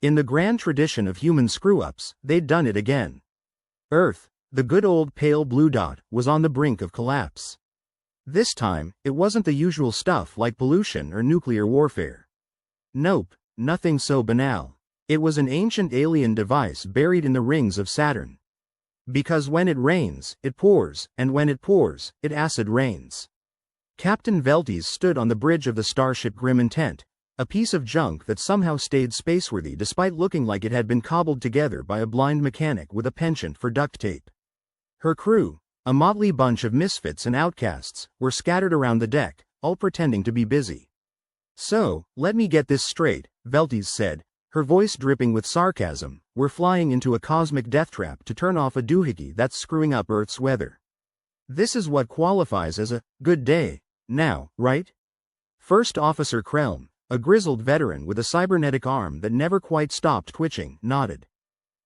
In the grand tradition of human screw-ups, they'd done it again. Earth, the good old pale blue dot, was on the brink of collapse. This time, it wasn't the usual stuff like pollution or nuclear warfare. Nope, nothing so banal. It was an ancient alien device buried in the rings of Saturn. Because when it rains, it pours, and when it pours, it acid rains. Captain Veltes stood on the bridge of the starship grim intent, a piece of junk that somehow stayed spaceworthy despite looking like it had been cobbled together by a blind mechanic with a penchant for duct tape. Her crew, a motley bunch of misfits and outcasts, were scattered around the deck, all pretending to be busy. So, let me get this straight, Veltes said, her voice dripping with sarcasm. We're flying into a cosmic death trap to turn off a doohickey that's screwing up Earth's weather. This is what qualifies as a good day, now, right? First Officer Krelm, a grizzled veteran with a cybernetic arm that never quite stopped twitching, nodded.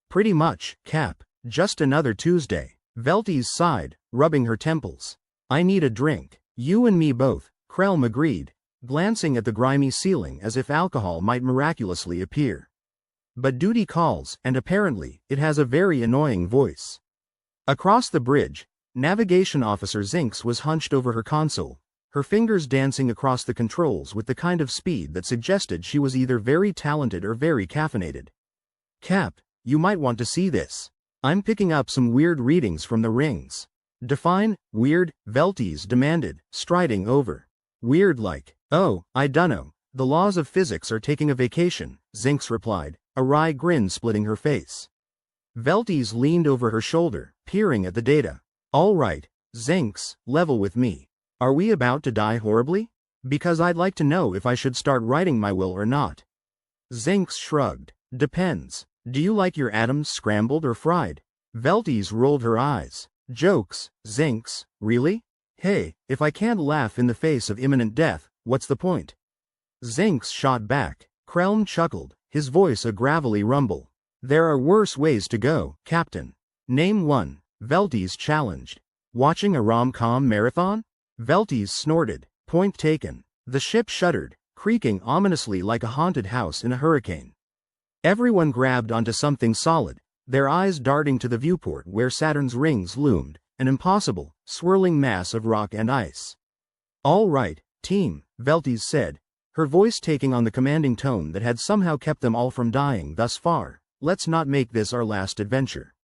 Pretty much, Cap. Just another Tuesday. Veltes sighed, rubbing her temples. I need a drink. You and me both, Krelm agreed, glancing at the grimy ceiling as if alcohol might miraculously appear. But duty calls, and apparently, it has a very annoying voice. Across the bridge, Navigation Officer Zinx was hunched over her console, her fingers dancing across the controls with the kind of speed that suggested she was either very talented or very caffeinated. Cap, you might want to see this. I'm picking up some weird readings from the rings. Define weird, Veltes demanded, striding over. Weird like, oh, I dunno, the laws of physics are taking a vacation, Zinx replied, a wry grin splitting her face. Veltes leaned over her shoulder, peering at the data. All right, Zinx, level with me. Are we about to die horribly? Because I'd like to know if I should start writing my will or not. Zinx shrugged. Depends. Do you like your atoms scrambled or fried? Veltes rolled her eyes. Jokes, Zinx, really? Hey, if I can't laugh in the face of imminent death, what's the point? Zinx shot back. Krelm chuckled, his voice a gravelly rumble. There are worse ways to go, Captain. Name one, Veltes challenged. Watching a rom-com marathon? Veltes snorted. Point taken. The ship shuddered, creaking ominously like a haunted house in a hurricane. Everyone grabbed onto something solid, their eyes darting to the viewport where Saturn's rings loomed, an impossible, swirling mass of rock and ice. All right, team, Veltes said, her voice taking on the commanding tone that had somehow kept them all from dying thus far. Let's not make this our last adventure.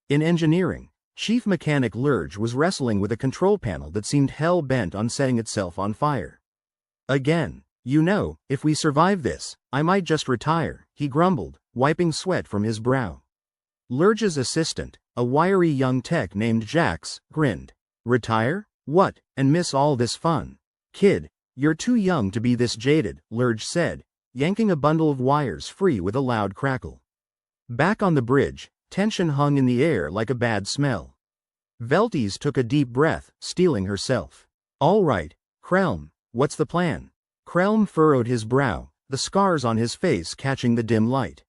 In engineering, Chief Mechanic Lurge was wrestling with a control panel that seemed hell-bent on setting itself on fire. Again. You know, if we survive this, I might just retire, he grumbled, wiping sweat from his brow. Lurge's assistant, a wiry young tech named Jax, grinned. Retire? What, and miss all this fun? Kid, you're too young to be this jaded, Lurge said, yanking a bundle of wires free with a loud crackle. Back on the bridge, tension hung in the air like a bad smell. Veltes took a deep breath, steeling herself. All right, Krelm, what's the plan? Krelm furrowed his brow, the scars on his face catching the dim light.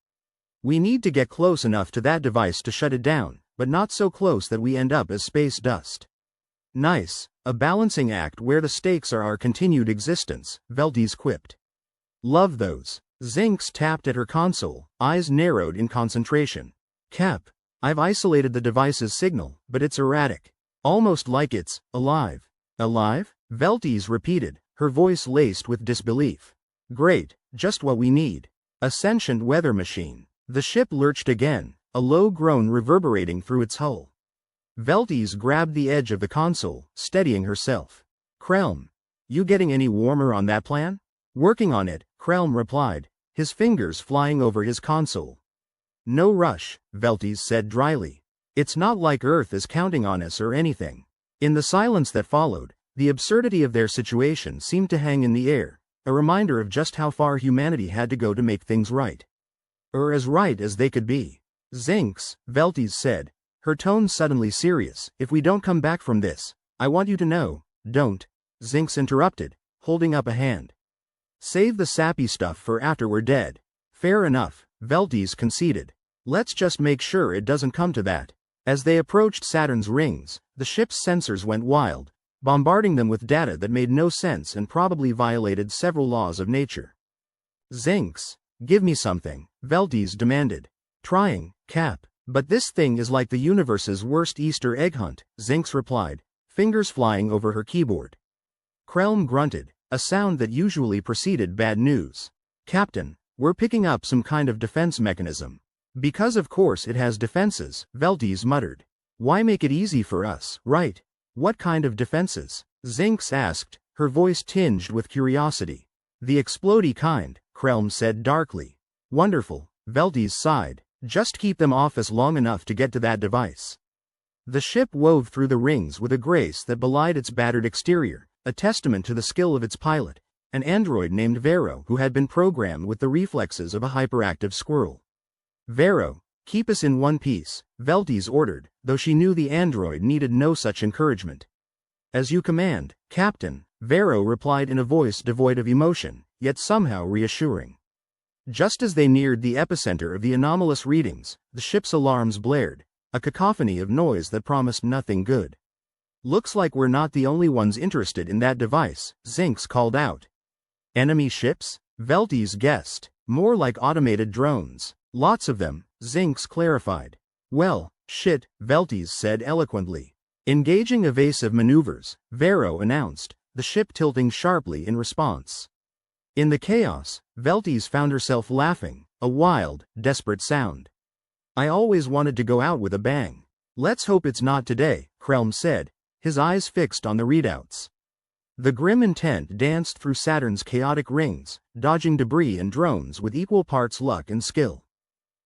We need to get close enough to that device to shut it down, but not so close that we end up as space dust. Nice, a balancing act where the stakes are our continued existence, Veltes quipped. Love those. Zinx tapped at her console, eyes narrowed in concentration. Cap, I've isolated the device's signal, but it's erratic. Almost like it's alive. Alive? Veltes repeated, her voice laced with disbelief. Great, just what we need. A sentient weather machine. The ship lurched again, a low groan reverberating through its hull. Veltes grabbed the edge of the console, steadying herself. Krelm, you getting any warmer on that plan? Working on it, Krelm replied, his fingers flying over his console. No rush, Veltes said dryly. It's not like Earth is counting on us or anything. In the silence that followed, the absurdity of their situation seemed to hang in the air, a reminder of just how far humanity had to go to make things right. Or as right as they could be. Zinx, Veltes said, her tone suddenly serious, if we don't come back from this, I want you to know. Don't, Zinx interrupted, holding up a hand. Save the sappy stuff for after we're dead. Fair enough, Veltes conceded. Let's just make sure it doesn't come to that. As they approached Saturn's rings, the ship's sensors went wild, bombarding them with data that made no sense and probably violated several laws of nature. Zinx, Give me something, Veltes demanded. Trying, Cap. But this thing is like the universe's worst Easter egg hunt, Zinx replied, fingers flying over her keyboard. Krelm grunted, a sound that usually preceded bad news. Captain, we're picking up some kind of defense mechanism. Because of course it has defenses, Veltes muttered. Why make it easy for us, right? What kind of defenses? Zinx asked, her voice tinged with curiosity. The explodey kind, Krelm said darkly. Wonderful, Veltes sighed. Just keep them off us long enough to get to that device. The ship wove through the rings with a grace that belied its battered exterior, a testament to the skill of its pilot, an android named Vero who had been programmed with the reflexes of a hyperactive squirrel. Vero, keep us in one piece, Veltes ordered, though she knew the android needed no such encouragement. As you command, Captain, Vero replied in a voice devoid of emotion, yet somehow reassuring. Just as they neared the epicenter of the anomalous readings, the ship's alarms blared, a cacophony of noise that promised nothing good. Looks like we're not the only ones interested in that device, Zinx called out. Enemy ships? Veltes guessed. More like automated drones. Lots of them, Zinx clarified. Well, shit, Veltes said eloquently. Engaging evasive maneuvers, Vero announced, the ship tilting sharply in response. In the chaos, Veltes found herself laughing, a wild, desperate sound. I always wanted to go out with a bang. Let's hope it's not today, Krelm said, his eyes fixed on the readouts. The grim intent danced through Saturn's chaotic rings, dodging debris and drones with equal parts luck and skill.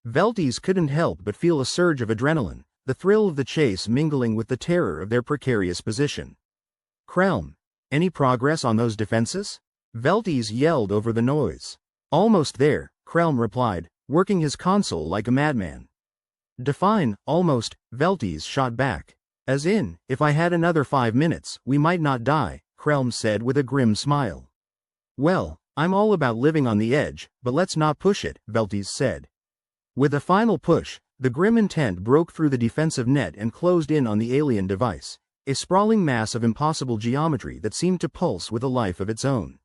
Veltes couldn't help but feel a surge of adrenaline, the thrill of the chase mingling with the terror of their precarious position. Krelm, any progress on those defenses? Veltes yelled over the noise. Almost there, Krelm replied, working his console like a madman. Define, almost, Veltes shot back. As in, if I had another 5 minutes, we might not die, Krelm said with a grim smile. Well, I'm all about living on the edge, but let's not push it, Veltes said. With a final push, the grim intent broke through the defensive net and closed in on the alien device, a sprawling mass of impossible geometry that seemed to pulse with a life of its own.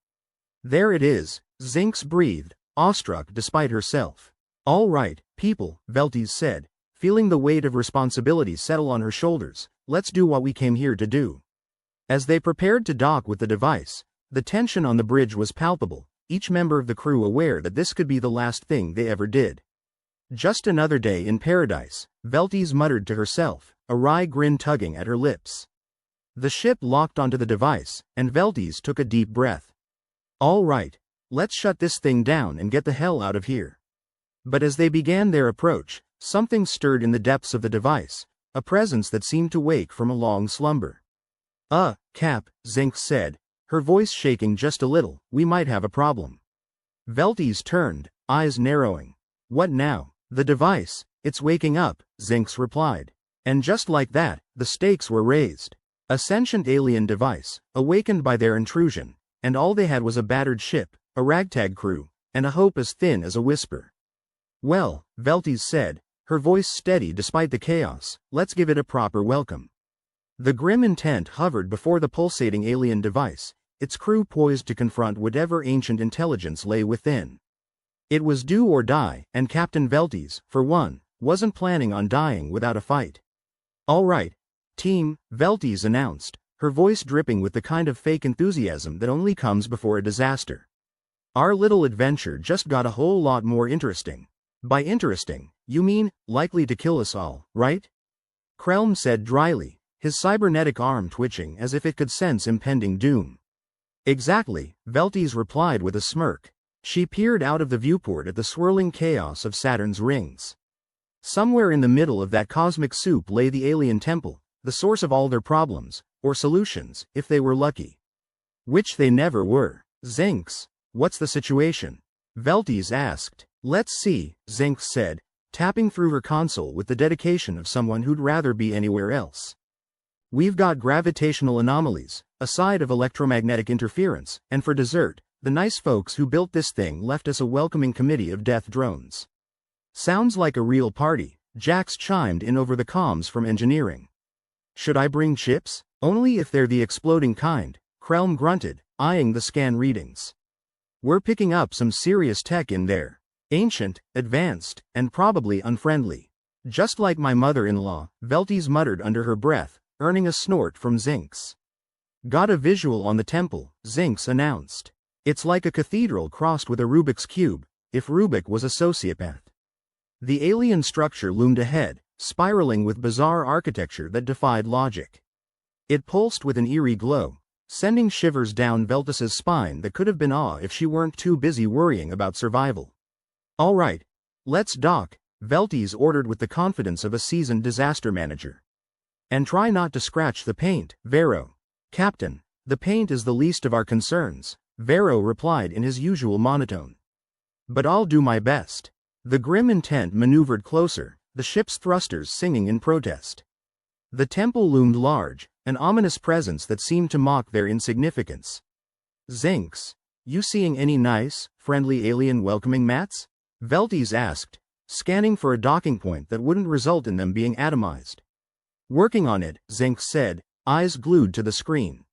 There it is, Zinx breathed, awestruck despite herself. All right, people, Veltes said, feeling the weight of responsibility settle on her shoulders, let's do what we came here to do. As they prepared to dock with the device, the tension on the bridge was palpable, each member of the crew aware that this could be the last thing they ever did. Just another day in paradise, Veltes muttered to herself, a wry grin tugging at her lips. The ship locked onto the device, and Veltes took a deep breath. All right, let's shut this thing down and get the hell out of here. But as they began their approach, something stirred in the depths of the device, a presence that seemed to wake from a long slumber. Cap, Zinx said, her voice shaking just a little, we might have a problem. Veltes turned, eyes narrowing. What now? The device, it's waking up, Zinx replied. And just like that, the stakes were raised. A sentient alien device, awakened by their intrusion, and all they had was a battered ship, a ragtag crew, and a hope as thin as a whisper. Well, Veltes said, her voice steady despite the chaos, let's give it a proper welcome. The grim intent hovered before the pulsating alien device, its crew poised to confront whatever ancient intelligence lay within. It was do or die, and Captain Veltes, for one, wasn't planning on dying without a fight. All right, team, Veltes announced, her voice dripping with the kind of fake enthusiasm that only comes before a disaster. Our little adventure just got a whole lot more interesting. By interesting, you mean, likely to kill us all, right? Krelm said dryly, his cybernetic arm twitching as if it could sense impending doom. Exactly, Veltes replied with a smirk. She peered out of the viewport at the swirling chaos of Saturn's rings. Somewhere in the middle of that cosmic soup lay the alien temple, the source of all their problems, or solutions, if they were lucky. Which they never were. Zinx, what's the situation? Veltes asked. Let's see, Zinx said, tapping through her console with the dedication of someone who'd rather be anywhere else. We've got gravitational anomalies, a side of electromagnetic interference, and for dessert, the nice folks who built this thing left us a welcoming committee of death drones. Sounds like a real party, Jax chimed in over the comms from engineering. Should I bring chips? Only if they're the exploding kind, Krelm grunted, eyeing the scan readings. We're picking up some serious tech in there. Ancient, advanced, and probably unfriendly. Just like my mother-in-law, Veltes muttered under her breath, earning a snort from Zinx. Got a visual on the temple, Zinx announced. It's like a cathedral crossed with a Rubik's Cube, if Rubik was a sociopath. The alien structure loomed ahead, spiraling with bizarre architecture that defied logic. It pulsed with an eerie glow, sending shivers down Veltes' spine that could have been awe if she weren't too busy worrying about survival. All right, let's dock, Veltes ordered with the confidence of a seasoned disaster manager. And try not to scratch the paint, Vero. Captain, the paint is the least of our concerns, Vero replied in his usual monotone. But I'll do my best. The grim intent maneuvered closer, the ship's thrusters singing in protest. The temple loomed large, an ominous presence that seemed to mock their insignificance. Zinx, you seeing any nice, friendly alien welcoming mats? Veltes asked, scanning for a docking point that wouldn't result in them being atomized. Working on it, Zinx said, eyes glued to the screen.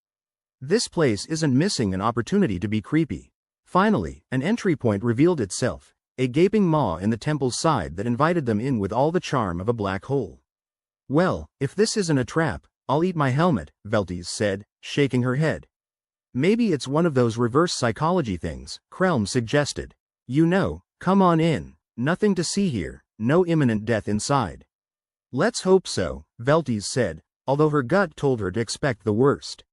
This place isn't missing an opportunity to be creepy. Finally, an entry point revealed itself, a gaping maw in the temple's side that invited them in with all the charm of a black hole. Well, if this isn't a trap, I'll eat my helmet, Veltes said, shaking her head. Maybe it's one of those reverse psychology things, Krelm suggested. You know, come on in, nothing to see here, no imminent death inside. Let's hope so, Veltes said, although her gut told her to expect the worst.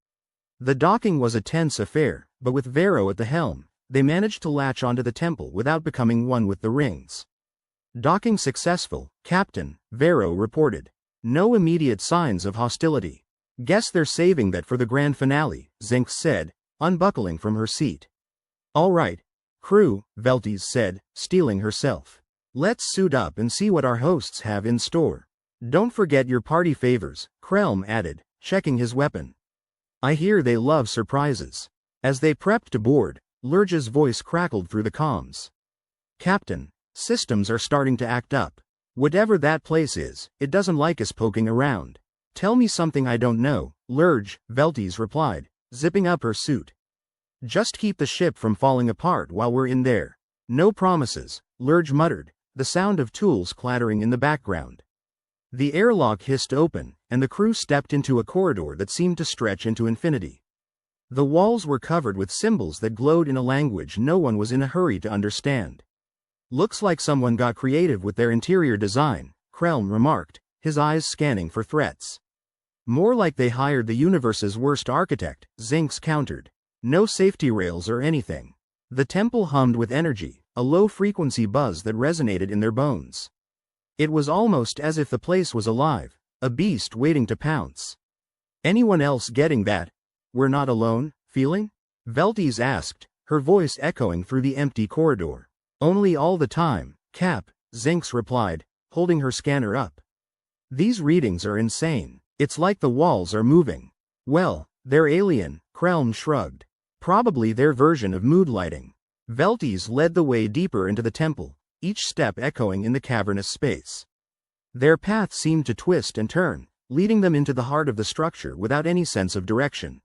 The docking was a tense affair, but with Vero at the helm, they managed to latch onto the temple without becoming one with the rings. Docking successful, Captain, Vero reported. No immediate signs of hostility. Guess they're saving that for the grand finale, Zinx said, unbuckling from her seat. All right, crew, Veltes said, steeling herself. Let's suit up and see what our hosts have in store. Don't forget your party favors, Krelm added, checking his weapon. I hear they love surprises. As they prepped to board, Lurge's voice crackled through the comms. Captain, systems are starting to act up. Whatever that place is, it doesn't like us poking around. Tell me something I don't know, Lurge, Veltes replied, zipping up her suit. Just keep the ship from falling apart while we're in there. No promises, Lurge muttered, the sound of tools clattering in the background. The airlock hissed open, and the crew stepped into a corridor that seemed to stretch into infinity. The walls were covered with symbols that glowed in a language no one was in a hurry to understand. Looks like someone got creative with their interior design, Krelm remarked, his eyes scanning for threats. More like they hired the universe's worst architect, Zinx countered. No safety rails or anything. The temple hummed with energy, a low-frequency buzz that resonated in their bones. It was almost as if the place was alive, a beast waiting to pounce. Anyone else getting that? We're not alone, feeling? Veltes asked, her voice echoing through the empty corridor. Only all the time, Cap, Zinx replied, holding her scanner up. These readings are insane. It's like the walls are moving. Well, they're alien, Krelm shrugged. Probably their version of mood lighting. Veltes led the way deeper into the temple, each step echoing in the cavernous space. Their path seemed to twist and turn, leading them into the heart of the structure without any sense of direction.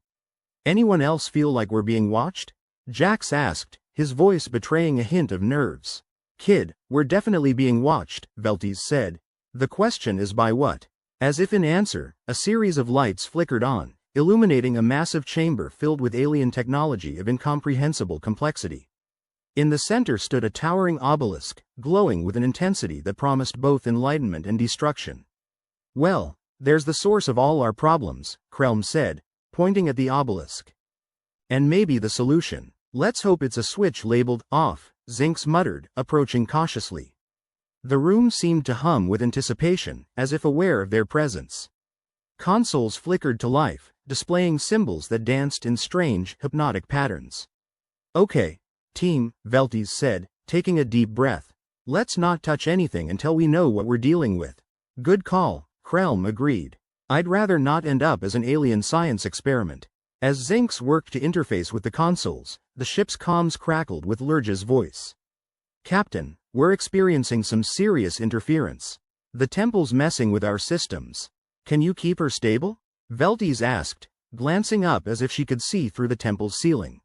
Anyone else feel like we're being watched? Jax asked, his voice betraying a hint of nerves. Kid, we're definitely being watched, Veltes said. The question is by what? As if in answer, a series of lights flickered on, illuminating a massive chamber filled with alien technology of incomprehensible complexity. In the center stood a towering obelisk, glowing with an intensity that promised both enlightenment and destruction. Well, there's the source of all our problems, Krelm said, pointing at the obelisk. And maybe the solution. Let's hope it's a switch labeled off, Zinx muttered, approaching cautiously. The room seemed to hum with anticipation, as if aware of their presence. Consoles flickered to life, displaying symbols that danced in strange, hypnotic patterns. Okay, team, Veltes said, taking a deep breath. Let's not touch anything until we know what we're dealing with. Good call, Krelm agreed. I'd rather not end up as an alien science experiment. As Zinx worked to interface with the consoles, the ship's comms crackled with Lurge's voice. Captain, we're experiencing some serious interference. The temple's messing with our systems. Can you keep her stable? Veltes asked, glancing up as if she could see through the temple's ceiling.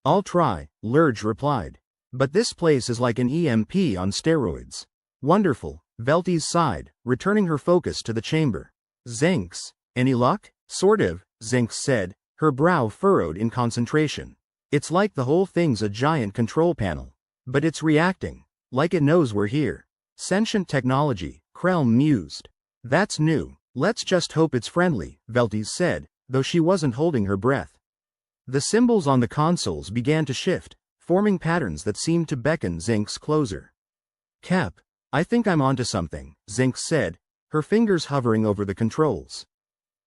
I'll try, Lurge replied. But this place is like an EMP on steroids. Wonderful, Veltes sighed, returning her focus to the chamber. Zinx, any luck? Sort of, Zinx said, her brow furrowed in concentration. It's like the whole thing's a giant control panel. But it's reacting. Like it knows we're here. Sentient technology, Krelm mused. That's new. Let's just hope it's friendly, Veltes said, though she wasn't holding her breath. The symbols on the consoles began to shift, forming patterns that seemed to beckon Zinx closer. Cap, I think I'm onto something, Zinx said, her fingers hovering over the controls.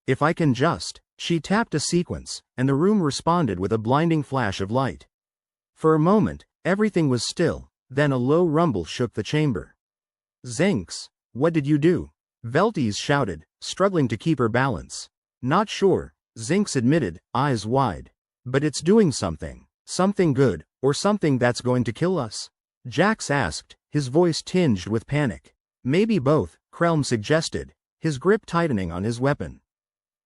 If I can just, she tapped a sequence, and the room responded with a blinding flash of light. For a moment, everything was still, then a low rumble shook the chamber. Zinx, what did you do? Veltes shouted, struggling to keep her balance. Not sure, Zinx admitted, eyes wide. But it's doing something. Something good, or something that's going to kill us? Jax asked, his voice tinged with panic. Maybe both, Krelm suggested, his grip tightening on his weapon.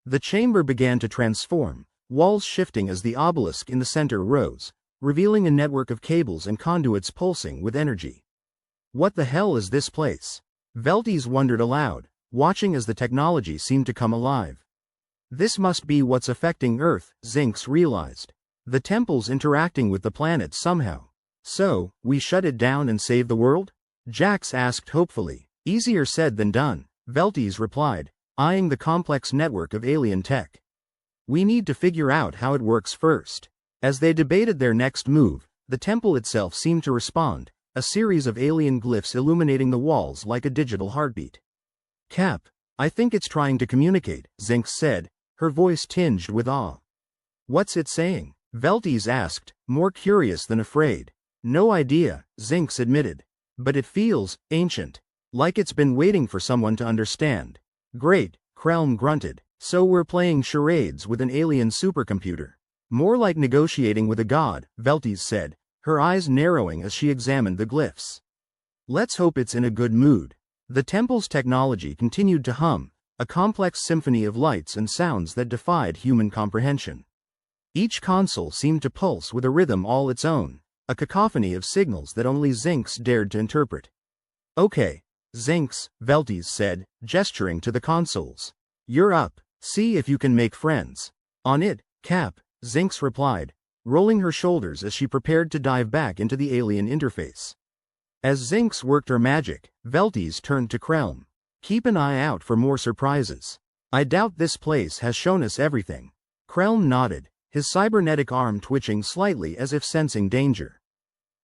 The chamber began to transform, walls shifting as the obelisk in the center rose, revealing a network of cables and conduits pulsing with energy. What the hell is this place? Veltes wondered aloud, watching as the technology seemed to come alive. This must be what's affecting Earth, Zinx realized. The temple's interacting with the planet somehow. So, we shut it down and save the world? Jax asked hopefully. Easier said than done, Veltes replied, eyeing the complex network of alien tech. We need to figure out how it works first. As they debated their next move, the temple itself seemed to respond, a series of alien glyphs illuminating the walls like a digital heartbeat. Cap, I think it's trying to communicate, Zinx said, her voice tinged with awe. What's it saying? Veltes asked, more curious than afraid. No idea, Zinx admitted. But it feels ancient. Like it's been waiting for someone to understand. Great, Krelm grunted. So we're playing charades with an alien supercomputer. More like negotiating with a god, Veltes said, her eyes narrowing as she examined the glyphs. Let's hope it's in a good mood. The temple's technology continued to hum, a complex symphony of lights and sounds that defied human comprehension. Each console seemed to pulse with a rhythm all its own, a cacophony of signals that only Zinx dared to interpret. Okay, Zinx, Veltes said, gesturing to the consoles. You're up, see if you can make friends. On it, Cap, Zinx replied, rolling her shoulders as she prepared to dive back into the alien interface. As Zinx worked her magic, Veltes turned to Krelm. Keep an eye out for more surprises. I doubt this place has shown us everything. Krelm nodded, his cybernetic arm twitching slightly as if sensing danger.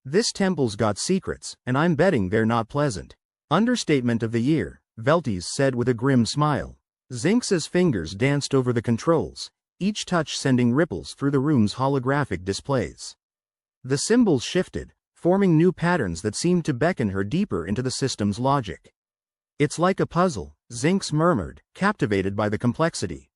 This temple's got secrets, and I'm betting they're not pleasant. Understatement of the year, Veltes said with a grim smile. Zinx's fingers danced over the controls, each touch sending ripples through the room's holographic displays. The symbols shifted, forming new patterns that seemed to beckon her deeper into the system's logic. It's like a puzzle, Zinx murmured, captivated by the complexity.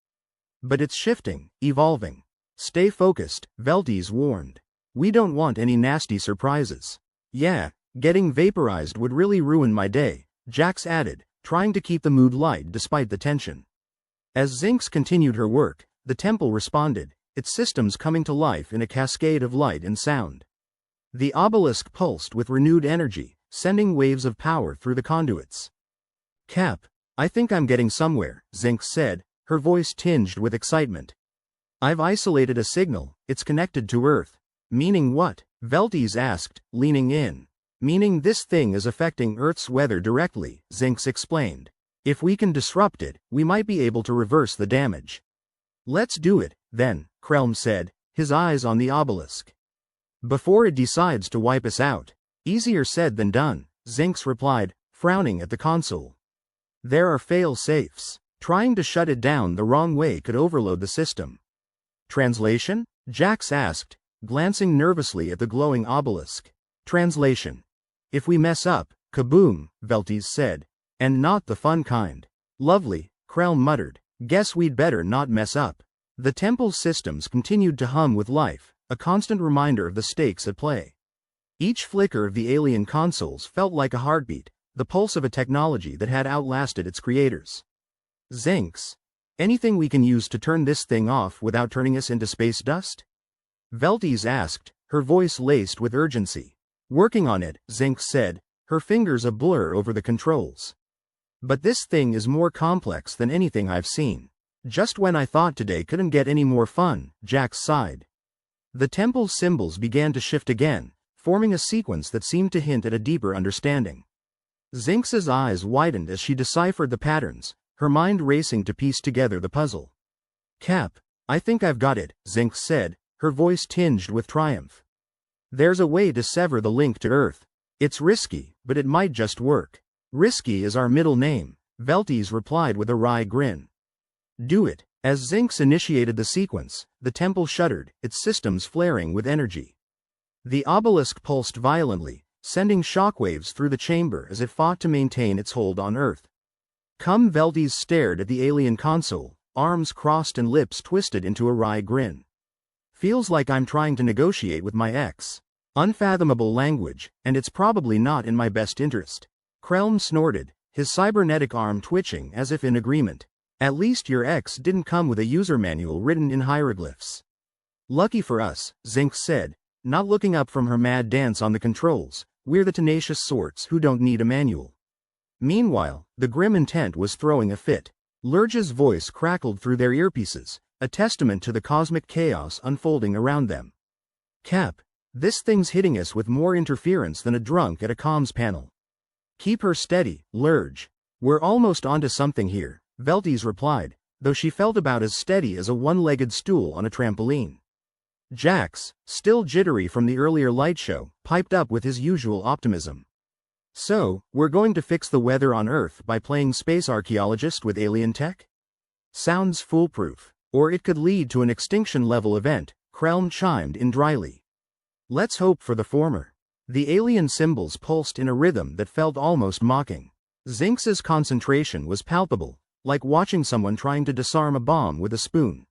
But it's shifting, evolving. Stay focused, Veltes warned. We don't want any nasty surprises. Yeah, getting vaporized would really ruin my day, Jax added, trying to keep the mood light despite the tension. As Zinx continued her work, the temple responded, its systems coming to life in a cascade of light and sound. The obelisk pulsed with renewed energy, sending waves of power through the conduits. Cap, I think I'm getting somewhere, Zinx said, her voice tinged with excitement. I've isolated a signal, it's connected to Earth. Meaning what? Veltes asked, leaning in. Meaning this thing is affecting Earth's weather directly, Zinx explained. If we can disrupt it, we might be able to reverse the damage. Let's do it, then, Krelm said, his eyes on the obelisk. Before it decides to wipe us out. Easier said than done, Zinx replied, frowning at the console. There are fail-safes. Trying to shut it down the wrong way could overload the system. Translation? Jax asked, glancing nervously at the glowing obelisk. Translation. If we mess up, kaboom, Veltes said. And not the fun kind. Lovely, Krelm muttered. Guess we'd better not mess up. The temple's systems continued to hum with life, a constant reminder of the stakes at play. Each flicker of the alien consoles felt like a heartbeat, the pulse of a technology that had outlasted its creators. Zinx. Anything we can use to turn this thing off without turning us into space dust? Veltes asked, her voice laced with urgency. Working on it, Zinc said, her fingers a blur over the controls. But this thing is more complex than anything I've seen. Just when I thought today couldn't get any more fun, Jax sighed. The temple's symbols began to shift again, forming a sequence that seemed to hint at a deeper understanding. Zinx's eyes widened as she deciphered the patterns, her mind racing to piece together the puzzle. Cap, I think I've got it, Zinx said, her voice tinged with triumph. There's a way to sever the link to Earth. It's risky, but it might just work. Risky is our middle name, Veltes replied with a wry grin. Do it. As Zinx initiated the sequence, the temple shuddered, its systems flaring with energy. The obelisk pulsed violently, sending shockwaves through the chamber as it fought to maintain its hold on Earth. Veltes stared at the alien console, arms crossed and lips twisted into a wry grin. Feels like I'm trying to negotiate with my ex. Unfathomable language, and it's probably not in my best interest. Krelm snorted, his cybernetic arm twitching as if in agreement. At least your ex didn't come with a user manual written in hieroglyphs. Lucky for us, Zinc said, not looking up from her mad dance on the controls, we're the tenacious sorts who don't need a manual. Meanwhile, the grim intent was throwing a fit. Lurge's voice crackled through their earpieces, a testament to the cosmic chaos unfolding around them. Cap, this thing's hitting us with more interference than a drunk at a comms panel. Keep her steady, Lurge. We're almost onto something here, Veltes replied, though she felt about as steady as a one-legged stool on a trampoline. Jax, still jittery from the earlier light show, piped up with his usual optimism. So, we're going to fix the weather on Earth by playing space archaeologist with alien tech? Sounds foolproof. Or it could lead to an extinction-level event, Krelm chimed in dryly. Let's hope for the former. The alien symbols pulsed in a rhythm that felt almost mocking. Zinx's concentration was palpable, like watching someone trying to disarm a bomb with a spoon.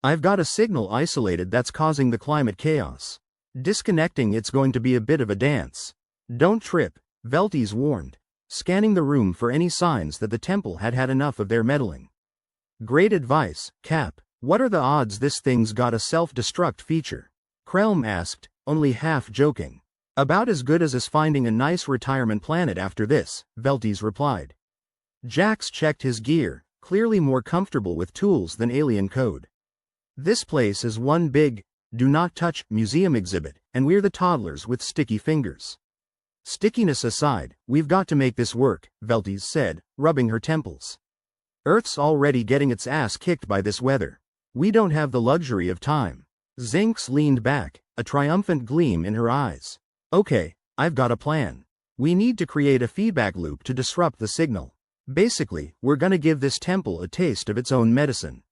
I've got a signal isolated that's causing the climate chaos. Disconnecting it's going to be a bit of a dance. Don't trip, Veltes warned, scanning the room for any signs that the temple had had enough of their meddling. Great advice, Cap. What are the odds this thing's got a self-destruct feature? Krelm asked, only half joking. About as good as us finding a nice retirement planet after this, Veltes replied. Jax checked his gear, clearly more comfortable with tools than alien code. This place is one big, do not touch, museum exhibit, and we're the toddlers with sticky fingers. Stickiness aside, we've got to make this work, Veltes said, rubbing her temples. Earth's already getting its ass kicked by this weather. We don't have the luxury of time. Zinx leaned back, a triumphant gleam in her eyes. Okay, I've got a plan. We need to create a feedback loop to disrupt the signal. Basically, we're gonna give this temple a taste of its own medicine.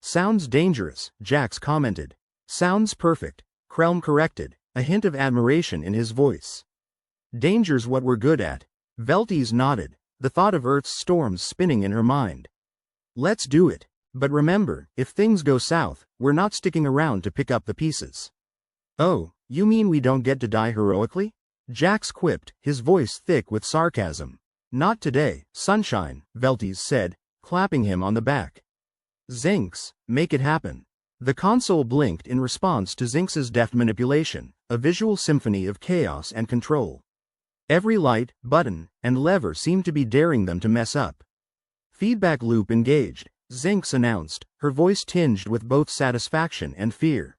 Sounds dangerous, Jax commented. Sounds perfect, Krelm corrected, a hint of admiration in his voice. Danger's what we're good at. Veltes nodded, the thought of Earth's storms spinning in her mind. Let's do it. But remember, if things go south, we're not sticking around to pick up the pieces. Oh, you mean we don't get to die heroically? Jax quipped, his voice thick with sarcasm. Not today, sunshine, Veltes said, clapping him on the back. Zinx, make it happen. The console blinked in response to Zinx's deft manipulation, a visual symphony of chaos and control. Every light, button, and lever seemed to be daring them to mess up. Feedback loop engaged, Zinx announced, her voice tinged with both satisfaction and fear.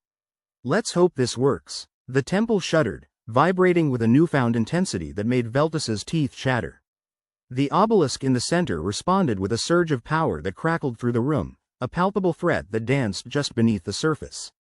Let's hope this works. The temple shuddered, vibrating with a newfound intensity that made Veltes's teeth chatter. The obelisk in the center responded with a surge of power that crackled through the room, a palpable threat that danced just beneath the surface.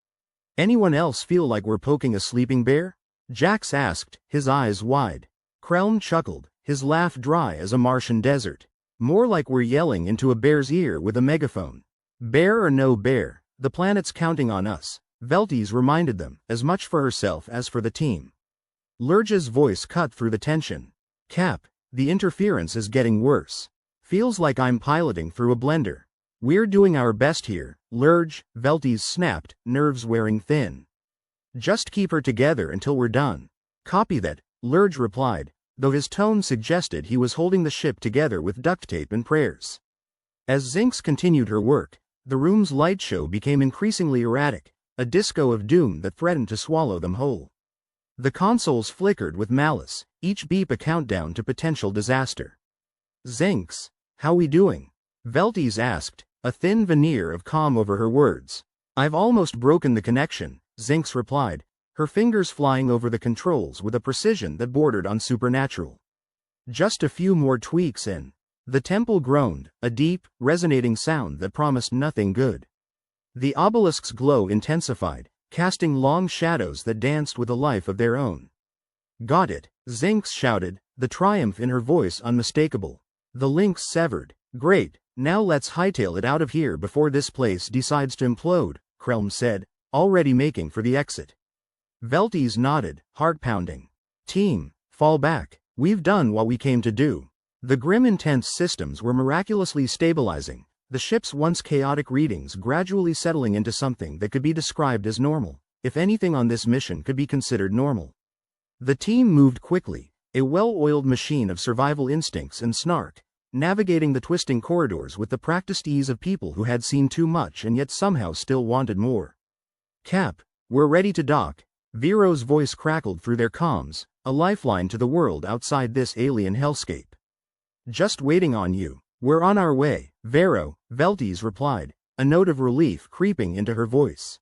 Anyone else feel like we're poking a sleeping bear? Jax asked, his eyes wide. Krelm chuckled, his laugh dry as a Martian desert. More like we're yelling into a bear's ear with a megaphone. Bear or no bear, the planet's counting on us, Veltes reminded them, as much for herself as for the team. Lurge's voice cut through the tension. Cap, the interference is getting worse. Feels like I'm piloting through a blender. We're doing our best here, Lurge, Veltes snapped, nerves wearing thin. Just keep her together until we're done. Copy that, Lurge replied, though his tone suggested he was holding the ship together with duct tape and prayers. As Zinx continued her work, the room's light show became increasingly erratic, a disco of doom that threatened to swallow them whole. The consoles flickered with malice, each beep a countdown to potential disaster. Zinx, how we doing? Veltes asked, a thin veneer of calm over her words. I've almost broken the connection, Zinx replied, her fingers flying over the controls with a precision that bordered on supernatural. Just a few more tweaks and the temple groaned, a deep, resonating sound that promised nothing good. The obelisk's glow intensified, casting long shadows that danced with a life of their own. Got it, Zinx shouted, the triumph in her voice unmistakable. The links severed. Great, now let's hightail it out of here before this place decides to implode, Krelm said, already making for the exit. Veltes nodded, heart-pounding. Team, fall back. We've done what we came to do. The grim intense systems were miraculously stabilizing, the ship's once chaotic readings gradually settling into something that could be described as normal, if anything on this mission could be considered normal. The team moved quickly, a well-oiled machine of survival instincts and snark, navigating the twisting corridors with the practiced ease of people who had seen too much and yet somehow still wanted more. Cap, we're ready to dock. Vero's voice crackled through their comms, a lifeline to the world outside this alien hellscape. Just waiting on you. We're on our way, Vero, Veltes replied, a note of relief creeping into her voice.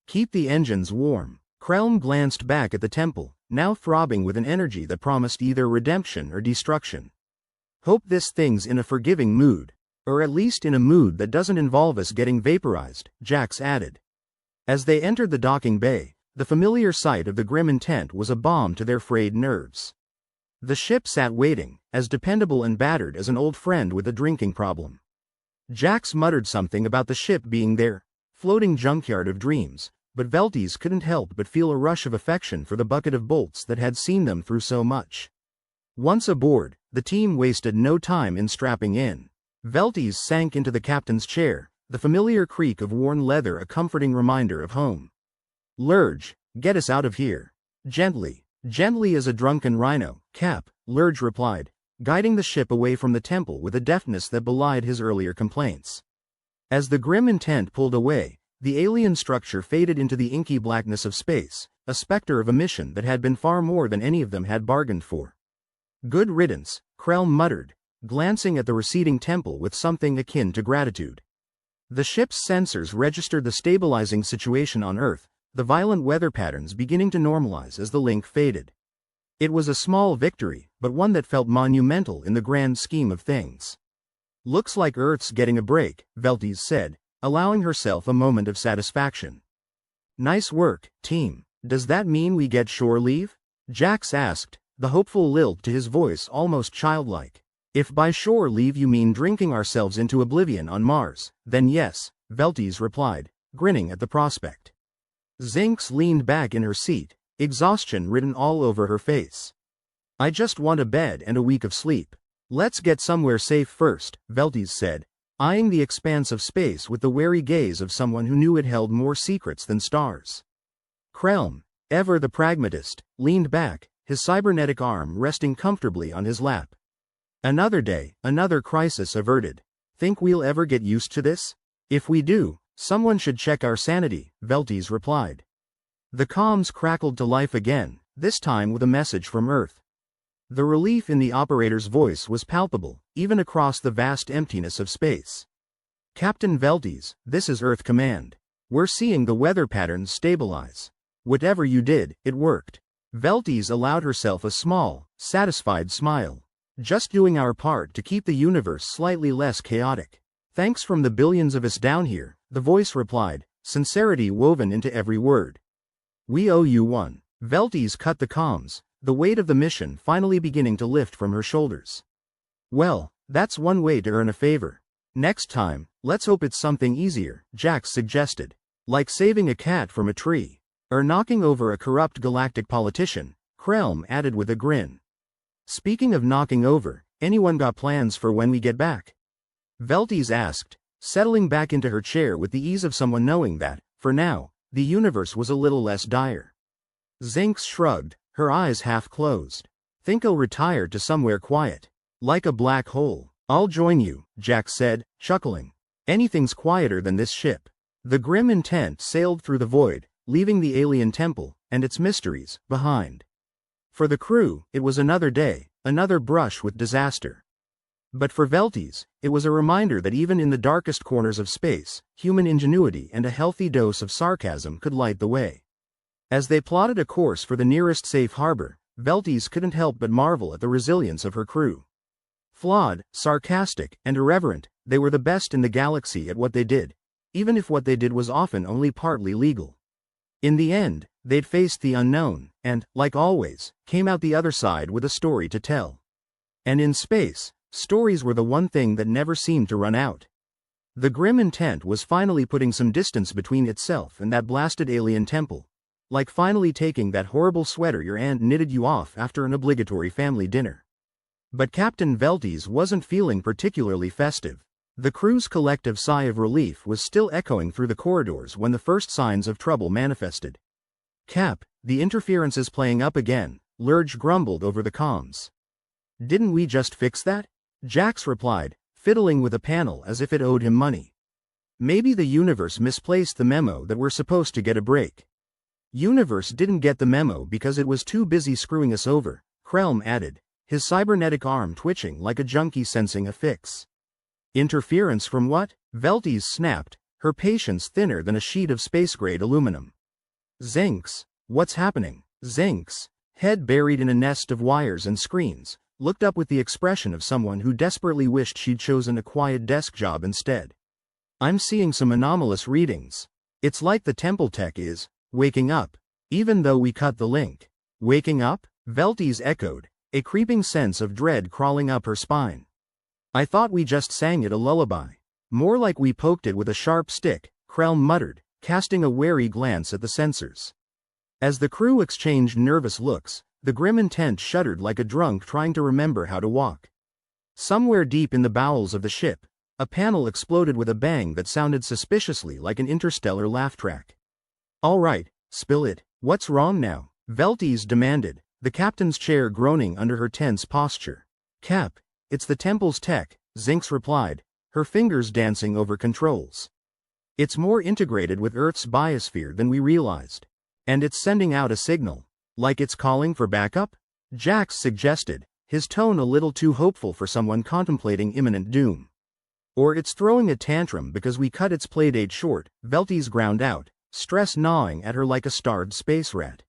Keep the engines warm. Krelm glanced back at the temple, now throbbing with an energy that promised either redemption or destruction. Hope this thing's in a forgiving mood, or at least in a mood that doesn't involve us getting vaporized, Jax added. As they entered the docking bay, the familiar sight of the grim intent was a balm to their frayed nerves. The ship sat waiting, as dependable and battered as an old friend with a drinking problem. Jax muttered something about the ship being their floating junkyard of dreams, but Veltes couldn't help but feel a rush of affection for the bucket of bolts that had seen them through so much. Once aboard, the team wasted no time in strapping in. Veltes sank into the captain's chair, the familiar creak of worn leather a comforting reminder of home. Lurge, get us out of here. Gently as a drunken rhino, Cap, Lurge replied, guiding the ship away from the temple with a deftness that belied his earlier complaints. As the grim intent pulled away, the alien structure faded into the inky blackness of space, a specter of a mission that had been far more than any of them had bargained for. Good riddance, Krelm muttered, glancing at the receding temple with something akin to gratitude. The ship's sensors registered the stabilizing situation on Earth, the violent weather patterns beginning to normalize as the link faded. It was a small victory, but one that felt monumental in the grand scheme of things. Looks like Earth's getting a break, Veltes said, allowing herself a moment of satisfaction. Nice work, team. Does that mean we get shore leave? Jax asked, the hopeful lilt to his voice almost childlike. If by shore leave you mean drinking ourselves into oblivion on Mars, then yes, Veltes replied, grinning at the prospect. Zinx leaned back in her seat, exhaustion written all over her face. I just want a bed and a week of sleep. Let's get somewhere safe first, Veltes said, eyeing the expanse of space with the wary gaze of someone who knew it held more secrets than stars. Krelm, ever the pragmatist, leaned back, his cybernetic arm resting comfortably on his lap. Another day, another crisis averted. Think we'll ever get used to this? If we do, someone should check our sanity, Veltes replied. The comms crackled to life again, this time with a message from Earth. The relief in the operator's voice was palpable, even across the vast emptiness of space. Captain Veltes, this is Earth Command. We're seeing the weather patterns stabilize. Whatever you did, it worked. Veltes allowed herself a small, satisfied smile. Just doing our part to keep the universe slightly less chaotic. Thanks from the billions of us down here, the voice replied, sincerity woven into every word. We owe you one. Veltes cut the comms, the weight of the mission finally beginning to lift from her shoulders. Well, that's one way to earn a favor. Next time, let's hope it's something easier, Jax suggested. Like saving a cat from a tree. Or knocking over a corrupt galactic politician, Krelm added with a grin. Speaking of knocking over, anyone got plans for when we get back? Veltes asked, settling back into her chair with the ease of someone knowing that, for now, the universe was a little less dire. Zinx shrugged, her eyes half closed. Think I'll retire to somewhere quiet. Like a black hole. I'll join you, Jax said, chuckling. Anything's quieter than this ship. The grim intent sailed through the void, leaving the alien temple, and its mysteries, behind. For the crew, it was another day, another brush with disaster. But for Veltes, it was a reminder that even in the darkest corners of space, human ingenuity and a healthy dose of sarcasm could light the way. As they plotted a course for the nearest safe harbor, Veltes couldn't help but marvel at the resilience of her crew. Flawed, sarcastic, and irreverent, they were the best in the galaxy at what they did, even if what they did was often only partly legal. In the end, they'd faced the unknown, and, like always, came out the other side with a story to tell. And in space, stories were the one thing that never seemed to run out. The grim intent was finally putting some distance between itself and that blasted alien temple. Like finally taking that horrible sweater your aunt knitted you off after an obligatory family dinner. But Captain Veltes wasn't feeling particularly festive. The crew's collective sigh of relief was still echoing through the corridors when the first signs of trouble manifested. "Cap, the interference is playing up again," Lurge grumbled over the comms. "Didn't we just fix that?" Jax replied, fiddling with a panel as if it owed him money. "Maybe the universe misplaced the memo that we're supposed to get a break." "Universe didn't get the memo because it was too busy screwing us over," Krelm added, his cybernetic arm twitching like a junkie sensing a fix. "Interference from what?" Veltes snapped, her patience thinner than a sheet of space-grade aluminum. "Zinx, what's happening?" Zinx, head buried in a nest of wires and screens, looked up with the expression of someone who desperately wished she'd chosen a quiet desk job instead. "I'm seeing some anomalous readings. It's like the temple tech is waking up, even though we cut the link." "Waking up?" Veltes echoed, a creeping sense of dread crawling up her spine. "I thought we just sang it a lullaby." "More like we poked it with a sharp stick," Krelm muttered, casting a wary glance at the sensors. As the crew exchanged nervous looks, the grim intent shuddered like a drunk trying to remember how to walk. Somewhere deep in the bowels of the ship, a panel exploded with a bang that sounded suspiciously like an interstellar laugh track. "All right, spill it. What's wrong now?" Veltes demanded, the captain's chair groaning under her tense posture. "Cap, it's the temple's tech," Zinx replied, her fingers dancing over controls. "It's more integrated with Earth's biosphere than we realized. And it's sending out a signal. Like it's calling for backup?" Jax suggested, his tone a little too hopeful for someone contemplating imminent doom. "Or it's throwing a tantrum because we cut its playdate short," Veltes ground out, stress gnawing at her like a starved space rat.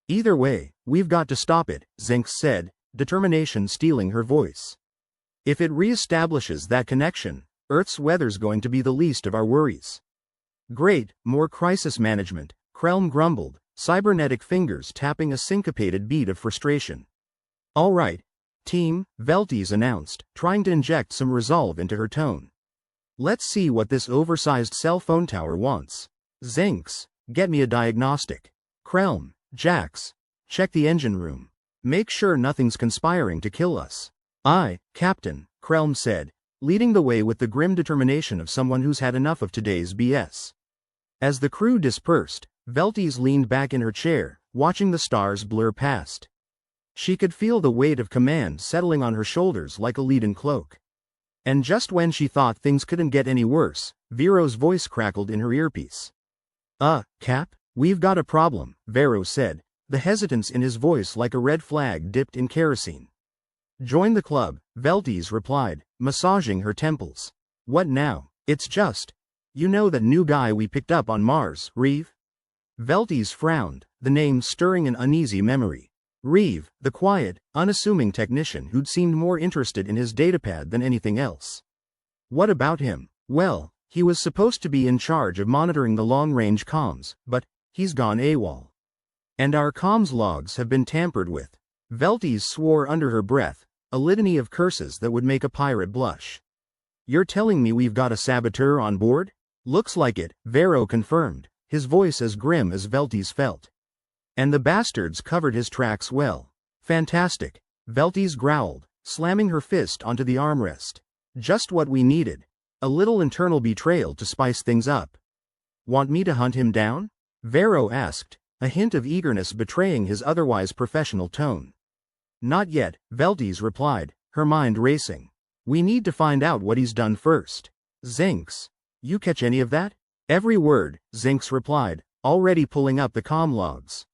"Either way, we've got to stop it," Zinx said, determination stealing her voice. "If it reestablishes that connection, Earth's weather's going to be the least of our worries." "Great, more crisis management," Krelm grumbled, cybernetic fingers tapping a syncopated beat of frustration. "All right, team," Veltes announced, trying to inject some resolve into her tone. "Let's see what this oversized cell phone tower wants. Zinx, get me a diagnostic. Krelm, Jax, check the engine room. Make sure nothing's conspiring to kill us." "Aye, Captain," Krelm said, leading the way with the grim determination of someone who's had enough of today's BS. As the crew dispersed, Veltes leaned back in her chair, watching the stars blur past. She could feel the weight of command settling on her shoulders like a leaden cloak. And just when she thought things couldn't get any worse, Vero's voice crackled in her earpiece. Cap, we've got a problem," Vero said, the hesitance in his voice like a red flag dipped in kerosene. "Join the club," Veltes replied, massaging her temples. "What now?" "It's just, you know that new guy we picked up on Mars, Reeve?" Veltes frowned, the name stirring an uneasy memory. Reeve, the quiet, unassuming technician who'd seemed more interested in his datapad than anything else. "What about him?" "Well, he was supposed to be in charge of monitoring the long-range comms, but he's gone AWOL. And our comms logs have been tampered with." Veltes swore under her breath, a litany of curses that would make a pirate blush. "You're telling me we've got a saboteur on board?" "Looks like it," Vero confirmed, his voice as grim as Veltes felt. "And the bastards covered his tracks well." "Fantastic," Veltes growled, slamming her fist onto the armrest. "Just what we needed. A little internal betrayal to spice things up." "Want me to hunt him down?" Vero asked, a hint of eagerness betraying his otherwise professional tone. "Not yet," Veltes replied, her mind racing. "We need to find out what he's done first." "Zinx, you catch any of that?" "Every word," Zinx replied, already pulling up the comm logs.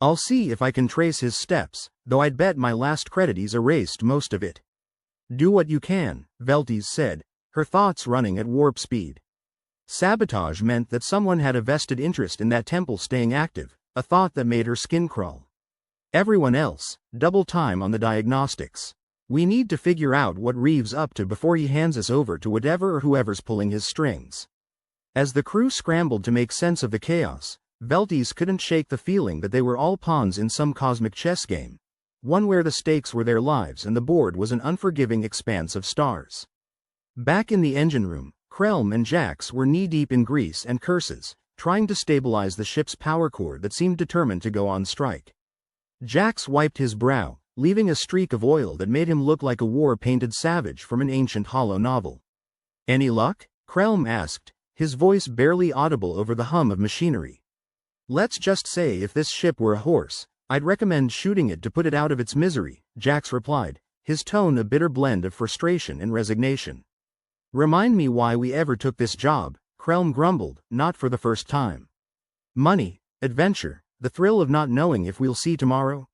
I'll see if I can trace his steps, though I'd bet my last credit he's erased most of it. Do what you can, Veltes said, her thoughts running at warp speed. Sabotage meant that someone had a vested interest in that temple staying active, a thought that made her skin crawl. Everyone else, double time on the diagnostics. We need to figure out what Reeves' up to before he hands us over to whatever or whoever's pulling his strings. As the crew scrambled to make sense of the chaos, Veltes couldn't shake the feeling that they were all pawns in some cosmic chess game, one where the stakes were their lives and the board was an unforgiving expanse of stars. Back in the engine room, Krelm and Jax were knee-deep in grease and curses, trying to stabilize the ship's power core that seemed determined to go on strike. Jax wiped his brow, leaving a streak of oil that made him look like a war-painted savage from an ancient hollow novel. Any luck? Krelm asked, his voice barely audible over the hum of machinery. Let's just say if this ship were a horse, I'd recommend shooting it to put it out of its misery, Jax replied, his tone a bitter blend of frustration and resignation. Remind me why we ever took this job, Krelm grumbled, not for the first time. Money, adventure, the thrill of not knowing if we'll see tomorrow?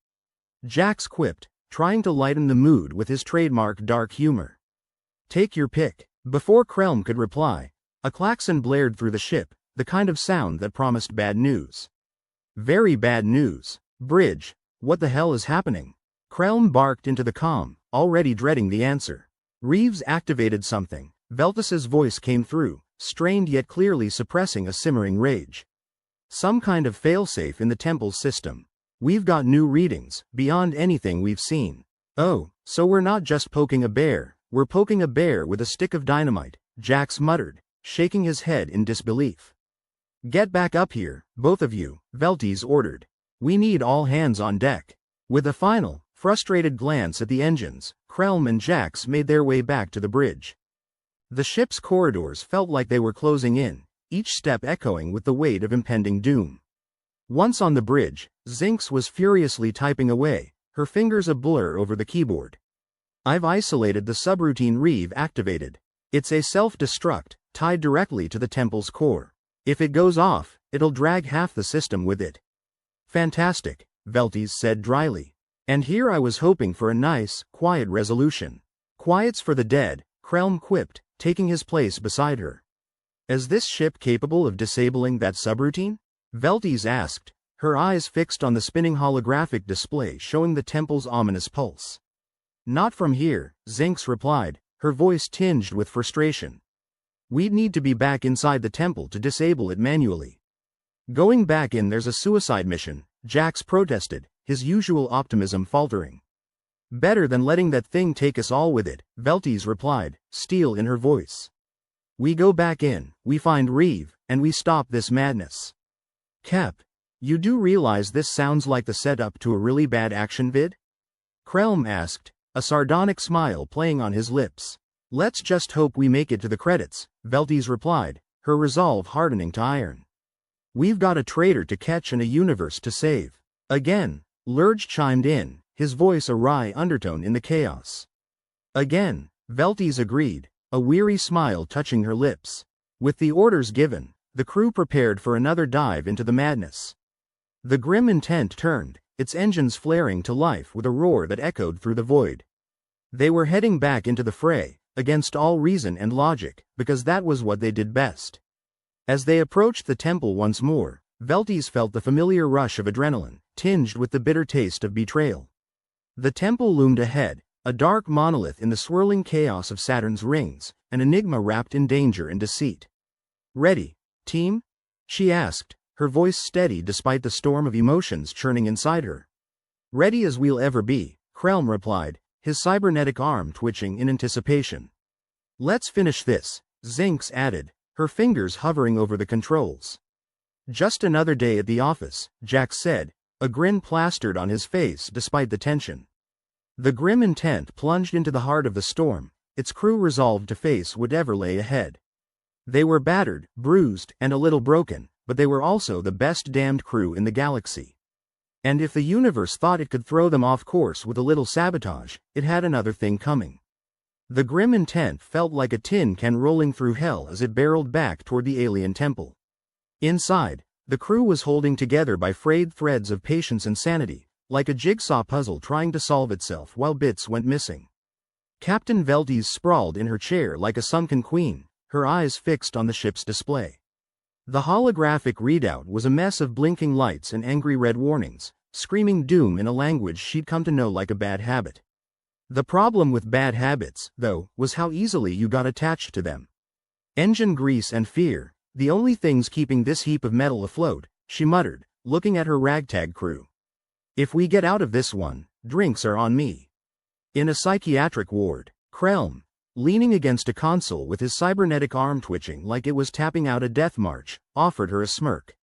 Jax quipped, trying to lighten the mood with his trademark dark humor. Take your pick. Before Krelm could reply, a klaxon blared through the ship, the kind of sound that promised bad news. Very bad news. Bridge, what the hell is happening? Krelm barked into the comm, already dreading the answer. Reeves activated something. Veltes's voice came through, strained yet clearly suppressing a simmering rage. Some kind of failsafe in the temple's system. We've got new readings, beyond anything we've seen. Oh, so we're not just poking a bear, we're poking a bear with a stick of dynamite, Jax muttered, shaking his head in disbelief. Get back up here, both of you, Veltes ordered. We need all hands on deck. With a final, frustrated glance at the engines, Krelm and Jax made their way back to the bridge. The ship's corridors felt like they were closing in, each step echoing with the weight of impending doom. Once on the bridge, Zinx was furiously typing away, her fingers a blur over the keyboard. I've isolated the subroutine Reeve activated. It's a self-destruct, tied directly to the temple's core. If it goes off, it'll drag half the system with it. Fantastic, Veltes said dryly. And here I was hoping for a nice, quiet resolution. Quiet's for the dead, Krelm quipped, taking his place beside her. Is this ship capable of disabling that subroutine? Veltes asked, her eyes fixed on the spinning holographic display showing the temple's ominous pulse. Not from here, Zinx replied, her voice tinged with frustration. We'd need to be back inside the temple to disable it manually. Going back in there's a suicide mission, Jax protested, his usual optimism faltering. Better than letting that thing take us all with it, Veltes replied, steel in her voice. We go back in, we find Reeve, and we stop this madness. Kep, you do realize this sounds like the setup to a really bad action vid? Krelm asked, a sardonic smile playing on his lips. Let's just hope we make it to the credits, Veltes replied, her resolve hardening to iron. We've got a traitor to catch and a universe to save. Again, Lurge chimed in, his voice a wry undertone in the chaos. Again, Veltes agreed, a weary smile touching her lips. With the orders given, the crew prepared for another dive into the madness. The grim intent turned, its engines flaring to life with a roar that echoed through the void. They were heading back into the fray, against all reason and logic, because that was what they did best. As they approached the temple once more, Veltes felt the familiar rush of adrenaline, tinged with the bitter taste of betrayal. The temple loomed ahead, a dark monolith in the swirling chaos of Saturn's rings, an enigma wrapped in danger and deceit. Ready, team? She asked, her voice steady despite the storm of emotions churning inside her. Ready as we'll ever be, Krelm replied, his cybernetic arm twitching in anticipation. Let's finish this, Zinx added, her fingers hovering over the controls. Just another day at the office, Jax said, a grin plastered on his face despite the tension. The grim intent plunged into the heart of the storm, its crew resolved to face whatever lay ahead. They were battered, bruised, and a little broken, but they were also the best damned crew in the galaxy. And if the universe thought it could throw them off course with a little sabotage, it had another thing coming. The grim intent felt like a tin can rolling through hell as it barreled back toward the alien temple. Inside, The crew was holding together by frayed threads of patience and sanity, like a jigsaw puzzle trying to solve itself while bits went missing. Captain Veltes sprawled in her chair like a sunken queen, her eyes fixed on the ship's display. The holographic readout was a mess of blinking lights and angry red warnings, screaming doom in a language she'd come to know like a bad habit. The problem with bad habits, though, was how easily you got attached to them. Engine grease and fear, the only things keeping this heap of metal afloat, she muttered, looking at her ragtag crew. If we get out of this one, drinks are on me. In a psychiatric ward, Krelm, leaning against a console with his cybernetic arm twitching like it was tapping out a death march, offered her a smirk.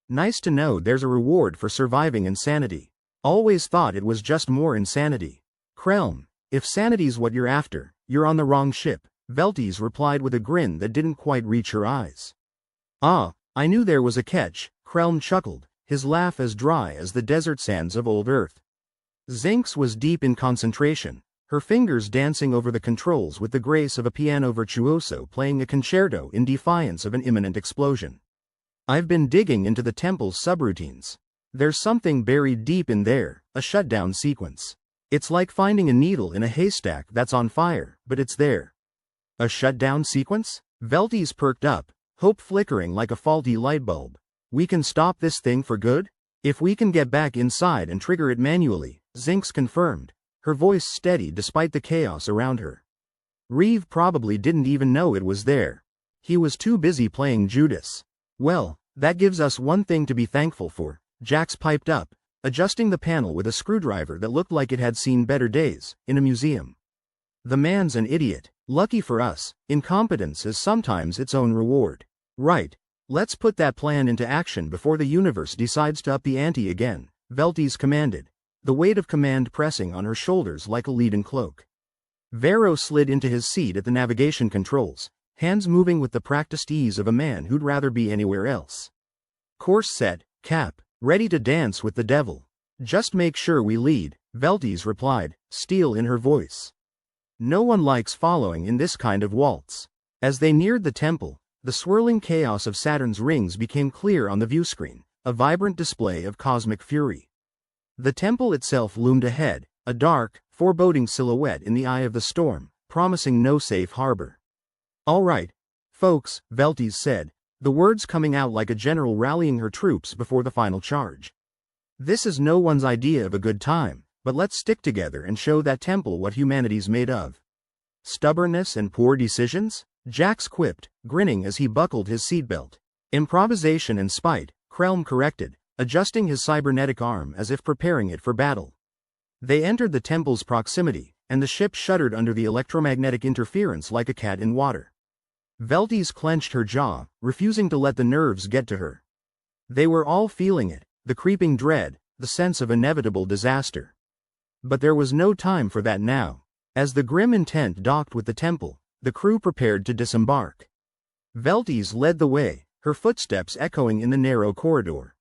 Nice to know there's a reward for surviving insanity. Always thought it was just more insanity. Krelm, if sanity's what you're after, you're on the wrong ship, Veltes replied with a grin that didn't quite reach her eyes. Ah, I knew there was a catch, Krelm chuckled, his laugh as dry as the desert sands of old Earth. Zinx was deep in concentration, her fingers dancing over the controls with the grace of a piano virtuoso playing a concerto in defiance of an imminent explosion. I've been digging into the temple's subroutines. There's something buried deep in there, a shutdown sequence. It's like finding a needle in a haystack that's on fire, but it's there. A shutdown sequence? Veltes perked up, hope flickering like a faulty light bulb. We can stop this thing for good? If we can get back inside and trigger it manually, Zinx confirmed, her voice steady despite the chaos around her. Reeve probably didn't even know it was there. He was too busy playing Judas. Well, that gives us one thing to be thankful for, Jax piped up, adjusting the panel with a screwdriver that looked like it had seen better days, in a museum. The man's an idiot. Lucky for us, incompetence is sometimes its own reward. Right. Let's put that plan into action before the universe decides to up the ante again, Veltes commanded, the weight of command pressing on her shoulders like a leaden cloak. Vero slid into his seat at the navigation controls, hands moving with the practiced ease of a man who'd rather be anywhere else. Course set, Cap, ready to dance with the devil. Just make sure we lead, Veltes replied, steel in her voice. No one likes following in this kind of waltz. As they neared the temple, the swirling chaos of Saturn's rings became clear on the viewscreen, a vibrant display of cosmic fury. The temple itself loomed ahead, a dark, foreboding silhouette in the eye of the storm, promising no safe harbor. All right, folks, Veltes said, the words coming out like a general rallying her troops before the final charge. This is no one's idea of a good time, but let's stick together and show that temple what humanity's made of. Stubbornness and poor decisions? Jax quipped, grinning as he buckled his seatbelt. Improvisation and spite, Krelm corrected, adjusting his cybernetic arm as if preparing it for battle. They entered the temple's proximity, and the ship shuddered under the electromagnetic interference like a cat in water. Veltes clenched her jaw, refusing to let the nerves get to her. They were all feeling it, the creeping dread, the sense of inevitable disaster. But there was no time for that now. As the grim intent docked with the temple, the crew prepared to disembark. Veltes led the way, her footsteps echoing in the narrow corridor.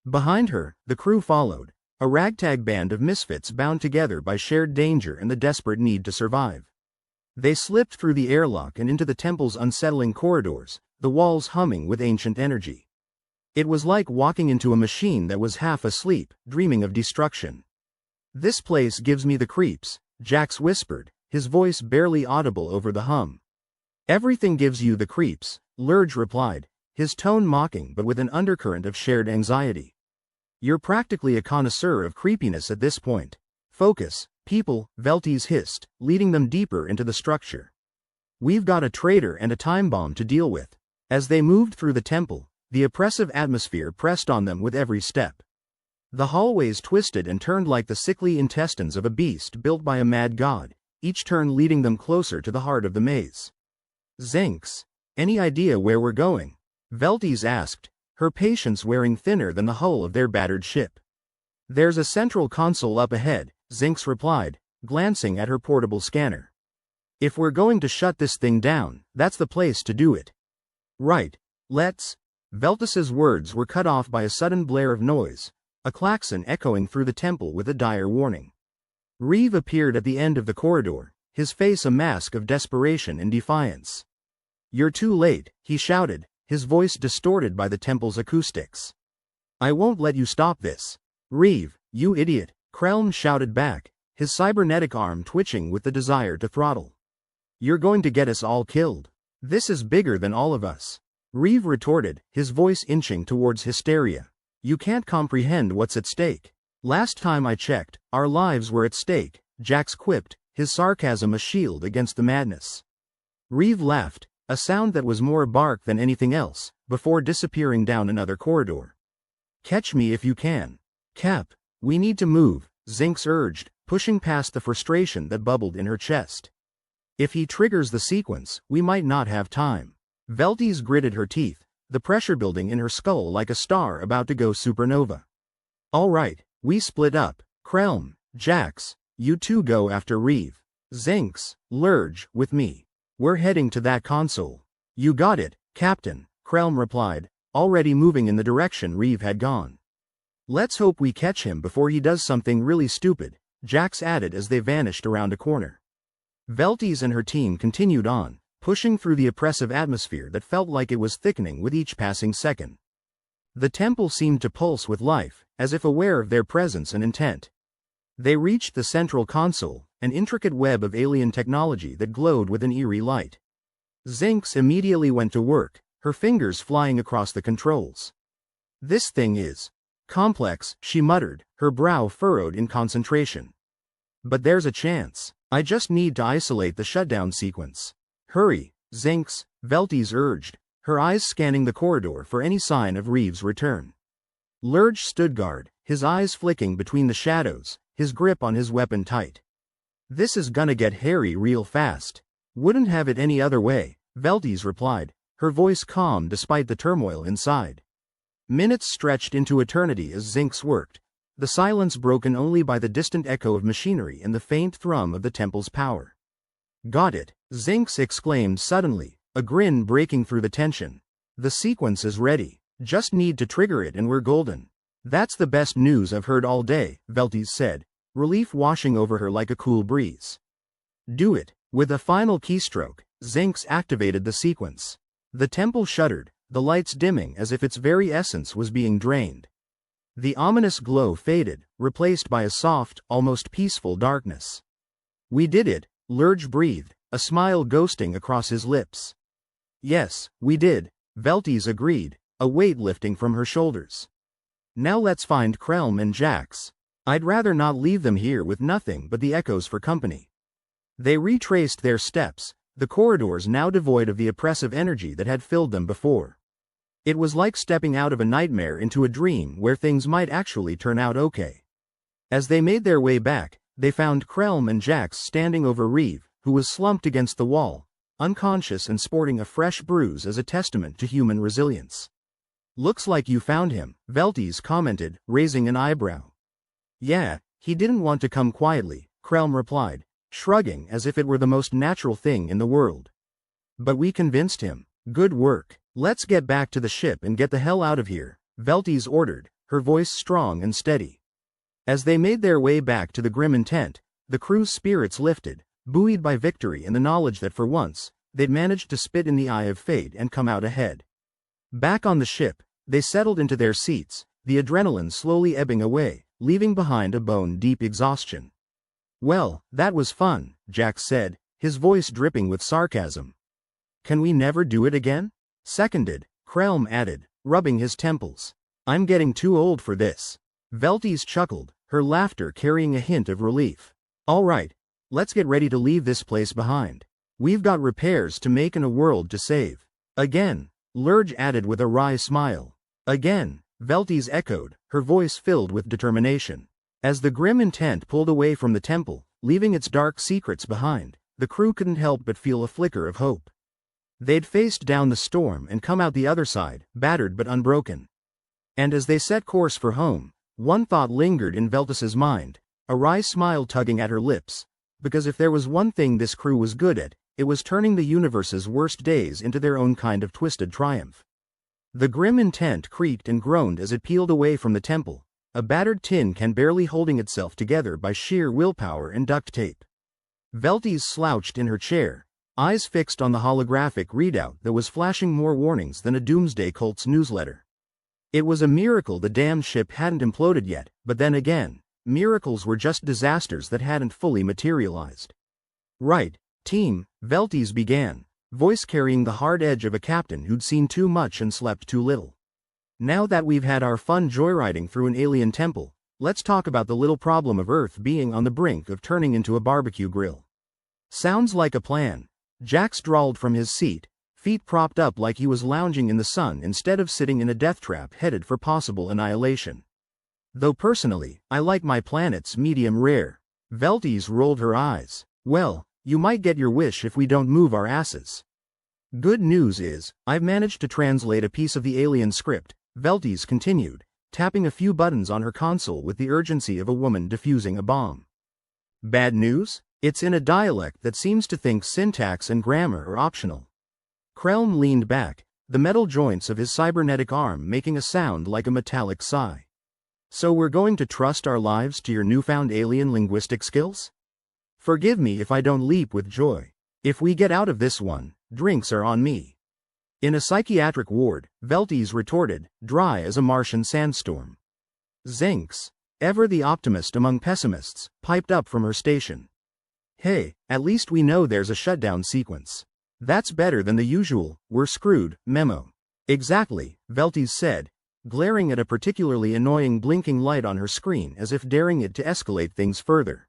Behind her, the crew followed, a ragtag band of misfits bound together by shared danger and the desperate need to survive. They slipped through the airlock and into the temple's unsettling corridors, the walls humming with ancient energy. It was like walking into a machine that was half asleep, dreaming of destruction. This place gives me the creeps, Jax whispered, his voice barely audible over the hum. Everything gives you the creeps, Lurge replied, his tone mocking but with an undercurrent of shared anxiety. You're practically a connoisseur of creepiness at this point. Focus, people, Veltes hissed, leading them deeper into the structure. We've got a traitor and a time bomb to deal with. As they moved through the temple, the oppressive atmosphere pressed on them with every step. The hallways twisted and turned like the sickly intestines of a beast built by a mad god, each turn leading them closer to the heart of the maze. Zinx, any idea where we're going? Veltes asked, her patience wearing thinner than the hull of their battered ship. There's a central console up ahead, Zinx replied, glancing at her portable scanner. If we're going to shut this thing down, that's the place to do it. Right, let's. Veltes's words were cut off by a sudden blare of noise, a klaxon echoing through the temple with a dire warning. Reeve appeared at the end of the corridor, his face a mask of desperation and defiance. You're too late, he shouted, his voice distorted by the temple's acoustics. "I won't let you stop this. Reeve, you idiot," Krelm shouted back, his cybernetic arm twitching with the desire to throttle. "You're going to get us all killed. This is bigger than all of us." Reeve retorted, his voice inching towards hysteria. "You can't comprehend what's at stake." "Last time I checked, our lives were at stake," Jax quipped, his sarcasm a shield against the madness. Reeve laughed, a sound that was more bark than anything else, before disappearing down another corridor. "Catch me if you can. Cap, we need to move," Zinx urged, pushing past the frustration that bubbled in her chest. "If he triggers the sequence, we might not have time." Veltes gritted her teeth, the pressure building in her skull like a star about to go supernova. "All right, we split up. Krelm, Jax, you two go after Reeve. Zinx, Lurge, with me. We're heading to that console." "You got it, Captain," Krelm replied, already moving in the direction Reeve had gone. "Let's hope we catch him before he does something really stupid," Jax added as they vanished around a corner. Veltes and her team continued on, pushing through the oppressive atmosphere that felt like it was thickening with each passing second. The temple seemed to pulse with life, as if aware of their presence and intent. They reached the central console, an intricate web of alien technology that glowed with an eerie light. Zinx immediately went to work, her fingers flying across the controls. "This thing is complex," she muttered, her brow furrowed in concentration. "But there's a chance. I just need to isolate the shutdown sequence." "Hurry, Zinx," Veltes urged, her eyes scanning the corridor for any sign of Reeve's return. Lurge stood guard, his eyes flicking between the shadows, his grip on his weapon tight. "This is gonna get hairy real fast." "Wouldn't have it any other way," Veltes replied, her voice calm despite the turmoil inside. Minutes stretched into eternity as Zinx worked, the silence broken only by the distant echo of machinery and the faint thrum of the temple's power. "Got it," Zinx exclaimed suddenly, a grin breaking through the tension. "The sequence is ready. Just need to trigger it and we're golden." "That's the best news I've heard all day," Veltes said, relief washing over her like a cool breeze. "Do it." With a final keystroke, Zinx activated the sequence. The temple shuddered, the lights dimming as if its very essence was being drained. The ominous glow faded, replaced by a soft, almost peaceful darkness. "We did it," Lurge breathed, a smile ghosting across his lips. "Yes, we did," Veltes agreed, a weight lifting from her shoulders. "Now let's find Krelm and Jax. I'd rather not leave them here with nothing but the echoes for company." They retraced their steps, the corridors now devoid of the oppressive energy that had filled them before. It was like stepping out of a nightmare into a dream where things might actually turn out okay. As they made their way back, they found Krelm and Jax standing over Reeve, who was slumped against the wall, unconscious and sporting a fresh bruise as a testament to human resilience. "Looks like you found him," Veltes commented, raising an eyebrow. "Yeah, he didn't want to come quietly," Krelm replied, shrugging as if it were the most natural thing in the world. "But we convinced him. Good work. Let's get back to the ship and get the hell out of here," Veltes ordered, her voice strong and steady. As they made their way back to the grim intent, the crew's spirits lifted, buoyed by victory and the knowledge that for once, they'd managed to spit in the eye of fate and come out ahead. Back on the ship, they settled into their seats, the adrenaline slowly ebbing away, leaving behind a bone-deep exhaustion. "Well, that was fun," Jax said, his voice dripping with sarcasm. "Can we never do it again?" "Seconded," Krelm added, rubbing his temples. "I'm getting too old for this." Veltes chuckled, her laughter carrying a hint of relief. "All right, let's get ready to leave this place behind. We've got repairs to make and a world to save." "Again," Lurge added with a wry smile. "Again," Veltes echoed, her voice filled with determination. As the grim intent pulled away from the temple, leaving its dark secrets behind, the crew couldn't help but feel a flicker of hope. They'd faced down the storm and come out the other side, battered but unbroken. And as they set course for home, one thought lingered in Veltes's mind, a wry smile tugging at her lips, because if there was one thing this crew was good at, it was turning the universe's worst days into their own kind of twisted triumph. The grim intent creaked and groaned as it peeled away from the temple, a battered tin can barely holding itself together by sheer willpower and duct tape. Veltes slouched in her chair, eyes fixed on the holographic readout that was flashing more warnings than a Doomsday Cult's newsletter. It was a miracle the damn ship hadn't imploded yet, but then again, miracles were just disasters that hadn't fully materialized. Right, team, Veltes began, voice carrying the hard edge of a captain who'd seen too much and slept too little. Now that we've had our fun joyriding through an alien temple, let's talk about the little problem of Earth being on the brink of turning into a barbecue grill. Sounds like a plan. Jax drawled from his seat, feet propped up like he was lounging in the sun instead of sitting in a death trap headed for possible annihilation. Though personally, I like my planets medium rare. Veltes rolled her eyes. Well, you might get your wish if we don't move our asses. Good news is, I've managed to translate a piece of the alien script, Veltes continued, tapping a few buttons on her console with the urgency of a woman defusing a bomb. Bad news? It's in a dialect that seems to think syntax and grammar are optional. Krelm leaned back, the metal joints of his cybernetic arm making a sound like a metallic sigh. So we're going to trust our lives to your newfound alien linguistic skills? Forgive me if I don't leap with joy. If we get out of this one, drinks are on me. In a psychiatric ward, Veltes retorted, dry as a Martian sandstorm. Zinx, ever the optimist among pessimists, piped up from her station. Hey, at least we know there's a shutdown sequence. That's better than the usual, we're screwed, memo. Exactly, Veltes said, glaring at a particularly annoying blinking light on her screen as if daring it to escalate things further.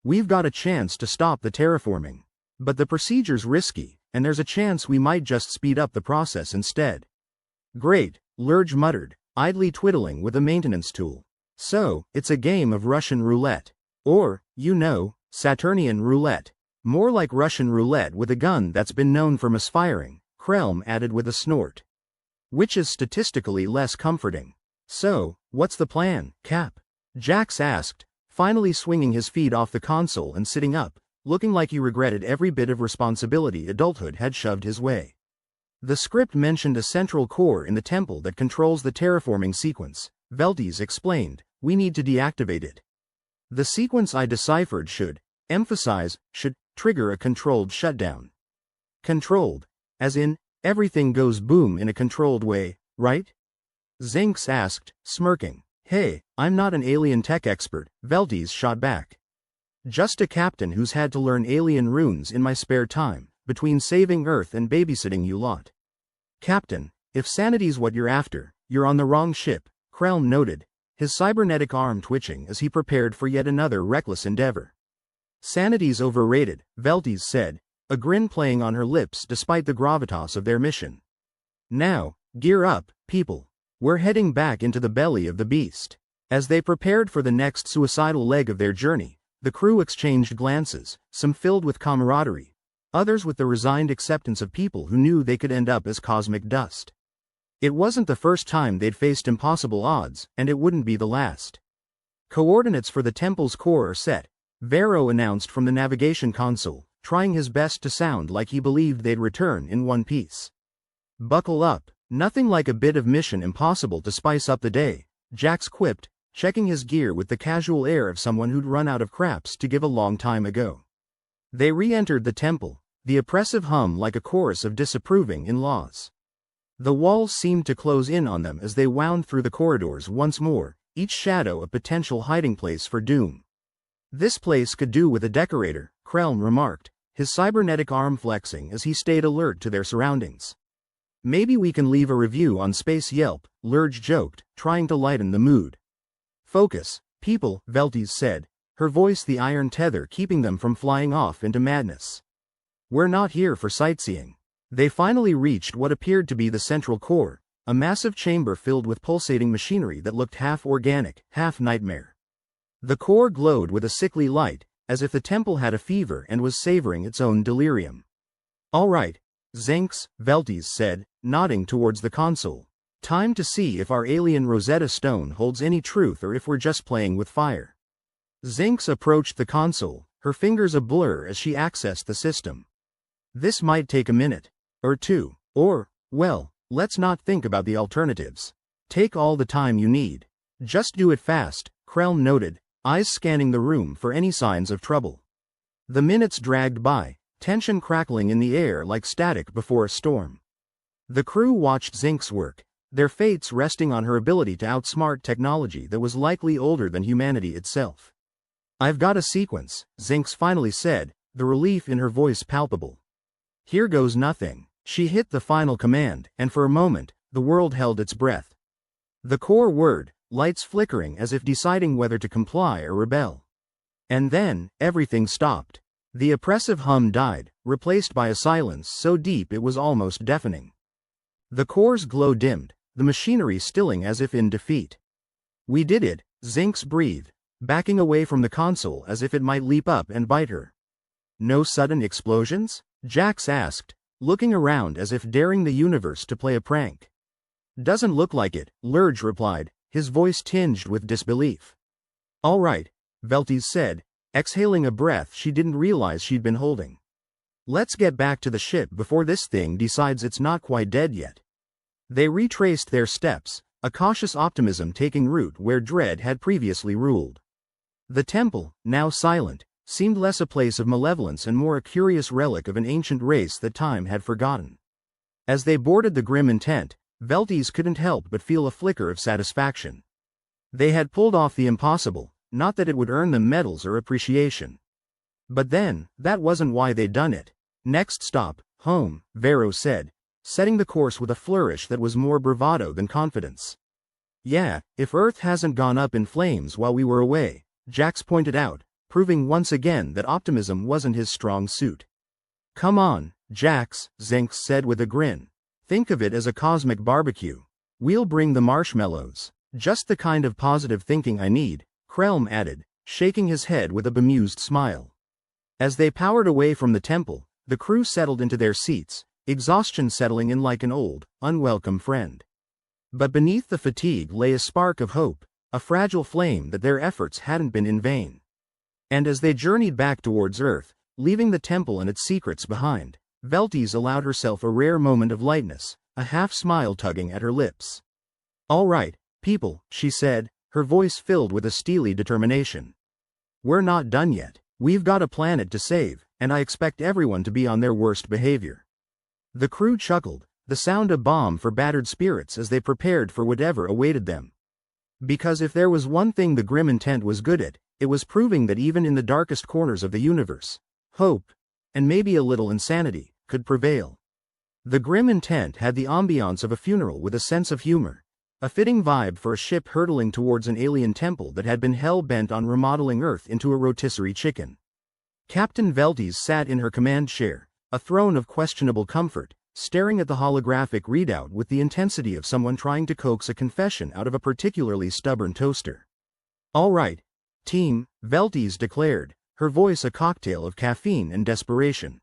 We've got a chance to stop the terraforming. But the procedure's risky, and there's a chance we might just speed up the process instead. Great, Lurge muttered, idly twiddling with a maintenance tool. So, it's a game of Russian roulette. Or, Saturnian roulette. More like Russian roulette with a gun that's been known for misfiring, Krelm added with a snort. Which is statistically less comforting. So, what's the plan, Cap? Jax asked, finally swinging his feet off the console and sitting up, looking like he regretted every bit of responsibility adulthood had shoved his way. The script mentioned a central core in the temple that controls the terraforming sequence, Veltes explained. We need to deactivate it. The sequence I deciphered should trigger a controlled shutdown. Controlled, as in, everything goes boom in a controlled way, right? Zinx asked, smirking. Hey, I'm not an alien tech expert, Veltes shot back. Just a captain who's had to learn alien runes in my spare time, between saving Earth and babysitting you lot. Captain, if sanity's what you're after, you're on the wrong ship, Krelm noted, his cybernetic arm twitching as he prepared for yet another reckless endeavor. Sanity's overrated, Veltes said, a grin playing on her lips despite the gravitas of their mission. Now, gear up, people. We're heading back into the belly of the beast. As they prepared for the next suicidal leg of their journey, the crew exchanged glances, some filled with camaraderie, others with the resigned acceptance of people who knew they could end up as cosmic dust. It wasn't the first time they'd faced impossible odds, and it wouldn't be the last. Coordinates for the temple's core are set, Vero announced from the navigation console, trying his best to sound like he believed they'd return in one piece. Buckle up, nothing like a bit of Mission Impossible to spice up the day, Jax quipped, checking his gear with the casual air of someone who'd run out of craps to give a long time ago. They re-entered the temple, the oppressive hum like a chorus of disapproving in-laws. The walls seemed to close in on them as they wound through the corridors once more, each shadow a potential hiding place for doom. This place could do with a decorator, Krelm remarked, his cybernetic arm flexing as he stayed alert to their surroundings. Maybe we can leave a review on Space Yelp, Lurge joked, trying to lighten the mood. Focus, people, Veltes said, her voice the iron tether keeping them from flying off into madness. We're not here for sightseeing. They finally reached what appeared to be the central core, a massive chamber filled with pulsating machinery that looked half organic, half nightmare. The core glowed with a sickly light, as if the temple had a fever and was savoring its own delirium. All right, Zinx, Veltes said, nodding towards the console. Time to see if our alien Rosetta Stone holds any truth or if we're just playing with fire. Zinx approached the console, her fingers a blur as she accessed the system. This might take a minute. Or two. Or, well, let's not think about the alternatives. Take all the time you need. Just do it fast, Krelm noted, eyes scanning the room for any signs of trouble. The minutes dragged by, tension crackling in the air like static before a storm. The crew watched Zinx work, their fates resting on her ability to outsmart technology that was likely older than humanity itself. "I've got a sequence," Zinx finally said, the relief in her voice palpable. "Here goes nothing." She hit the final command, and for a moment, the world held its breath. The core word, lights flickering as if deciding whether to comply or rebel. And then, everything stopped. The oppressive hum died, replaced by a silence so deep it was almost deafening. The core's glow dimmed, the machinery stilling as if in defeat. "We did it," Zinx breathed, backing away from the console as if it might leap up and bite her. "No sudden explosions?" Jax asked, looking around as if daring the universe to play a prank. "Doesn't look like it," Lurge replied, his voice tinged with disbelief. "All right," Veltes said, exhaling a breath she didn't realize she'd been holding. "Let's get back to the ship before this thing decides it's not quite dead yet." They retraced their steps, a cautious optimism taking root where dread had previously ruled. The temple, now silent, seemed less a place of malevolence and more a curious relic of an ancient race that time had forgotten. As they boarded the grim intent, Veltes couldn't help but feel a flicker of satisfaction. They had pulled off the impossible, not that it would earn them medals or appreciation. But then, that wasn't why they'd done it. "Next stop, home," Vero said, setting the course with a flourish that was more bravado than confidence. "Yeah, if Earth hasn't gone up in flames while we were away," Jax pointed out, proving once again that optimism wasn't his strong suit. "Come on, Jax," Zinx said with a grin. "Think of it as a cosmic barbecue. We'll bring the marshmallows." "Just the kind of positive thinking I need," Krelm added, shaking his head with a bemused smile. As they powered away from the temple, the crew settled into their seats, exhaustion settling in like an old, unwelcome friend. But beneath the fatigue lay a spark of hope, a fragile flame that their efforts hadn't been in vain. And as they journeyed back towards Earth, leaving the temple and its secrets behind, Veltes allowed herself a rare moment of lightness, a half-smile tugging at her lips. "All right, people," she said, her voice filled with a steely determination. "We're not done yet. We've got a planet to save, and I expect everyone to be on their worst behavior." The crew chuckled, the sound a balm for battered spirits as they prepared for whatever awaited them. Because if there was one thing the grim intent was good at, it was proving that even in the darkest corners of the universe, hope, and maybe a little insanity, could prevail. The grim intent had the ambiance of a funeral with a sense of humor, a fitting vibe for a ship hurtling towards an alien temple that had been hell-bent on remodeling Earth into a rotisserie chicken. Captain Veltes sat in her command chair, a throne of questionable comfort, staring at the holographic readout with the intensity of someone trying to coax a confession out of a particularly stubborn toaster. "All right, team," Veltes declared, her voice a cocktail of caffeine and desperation.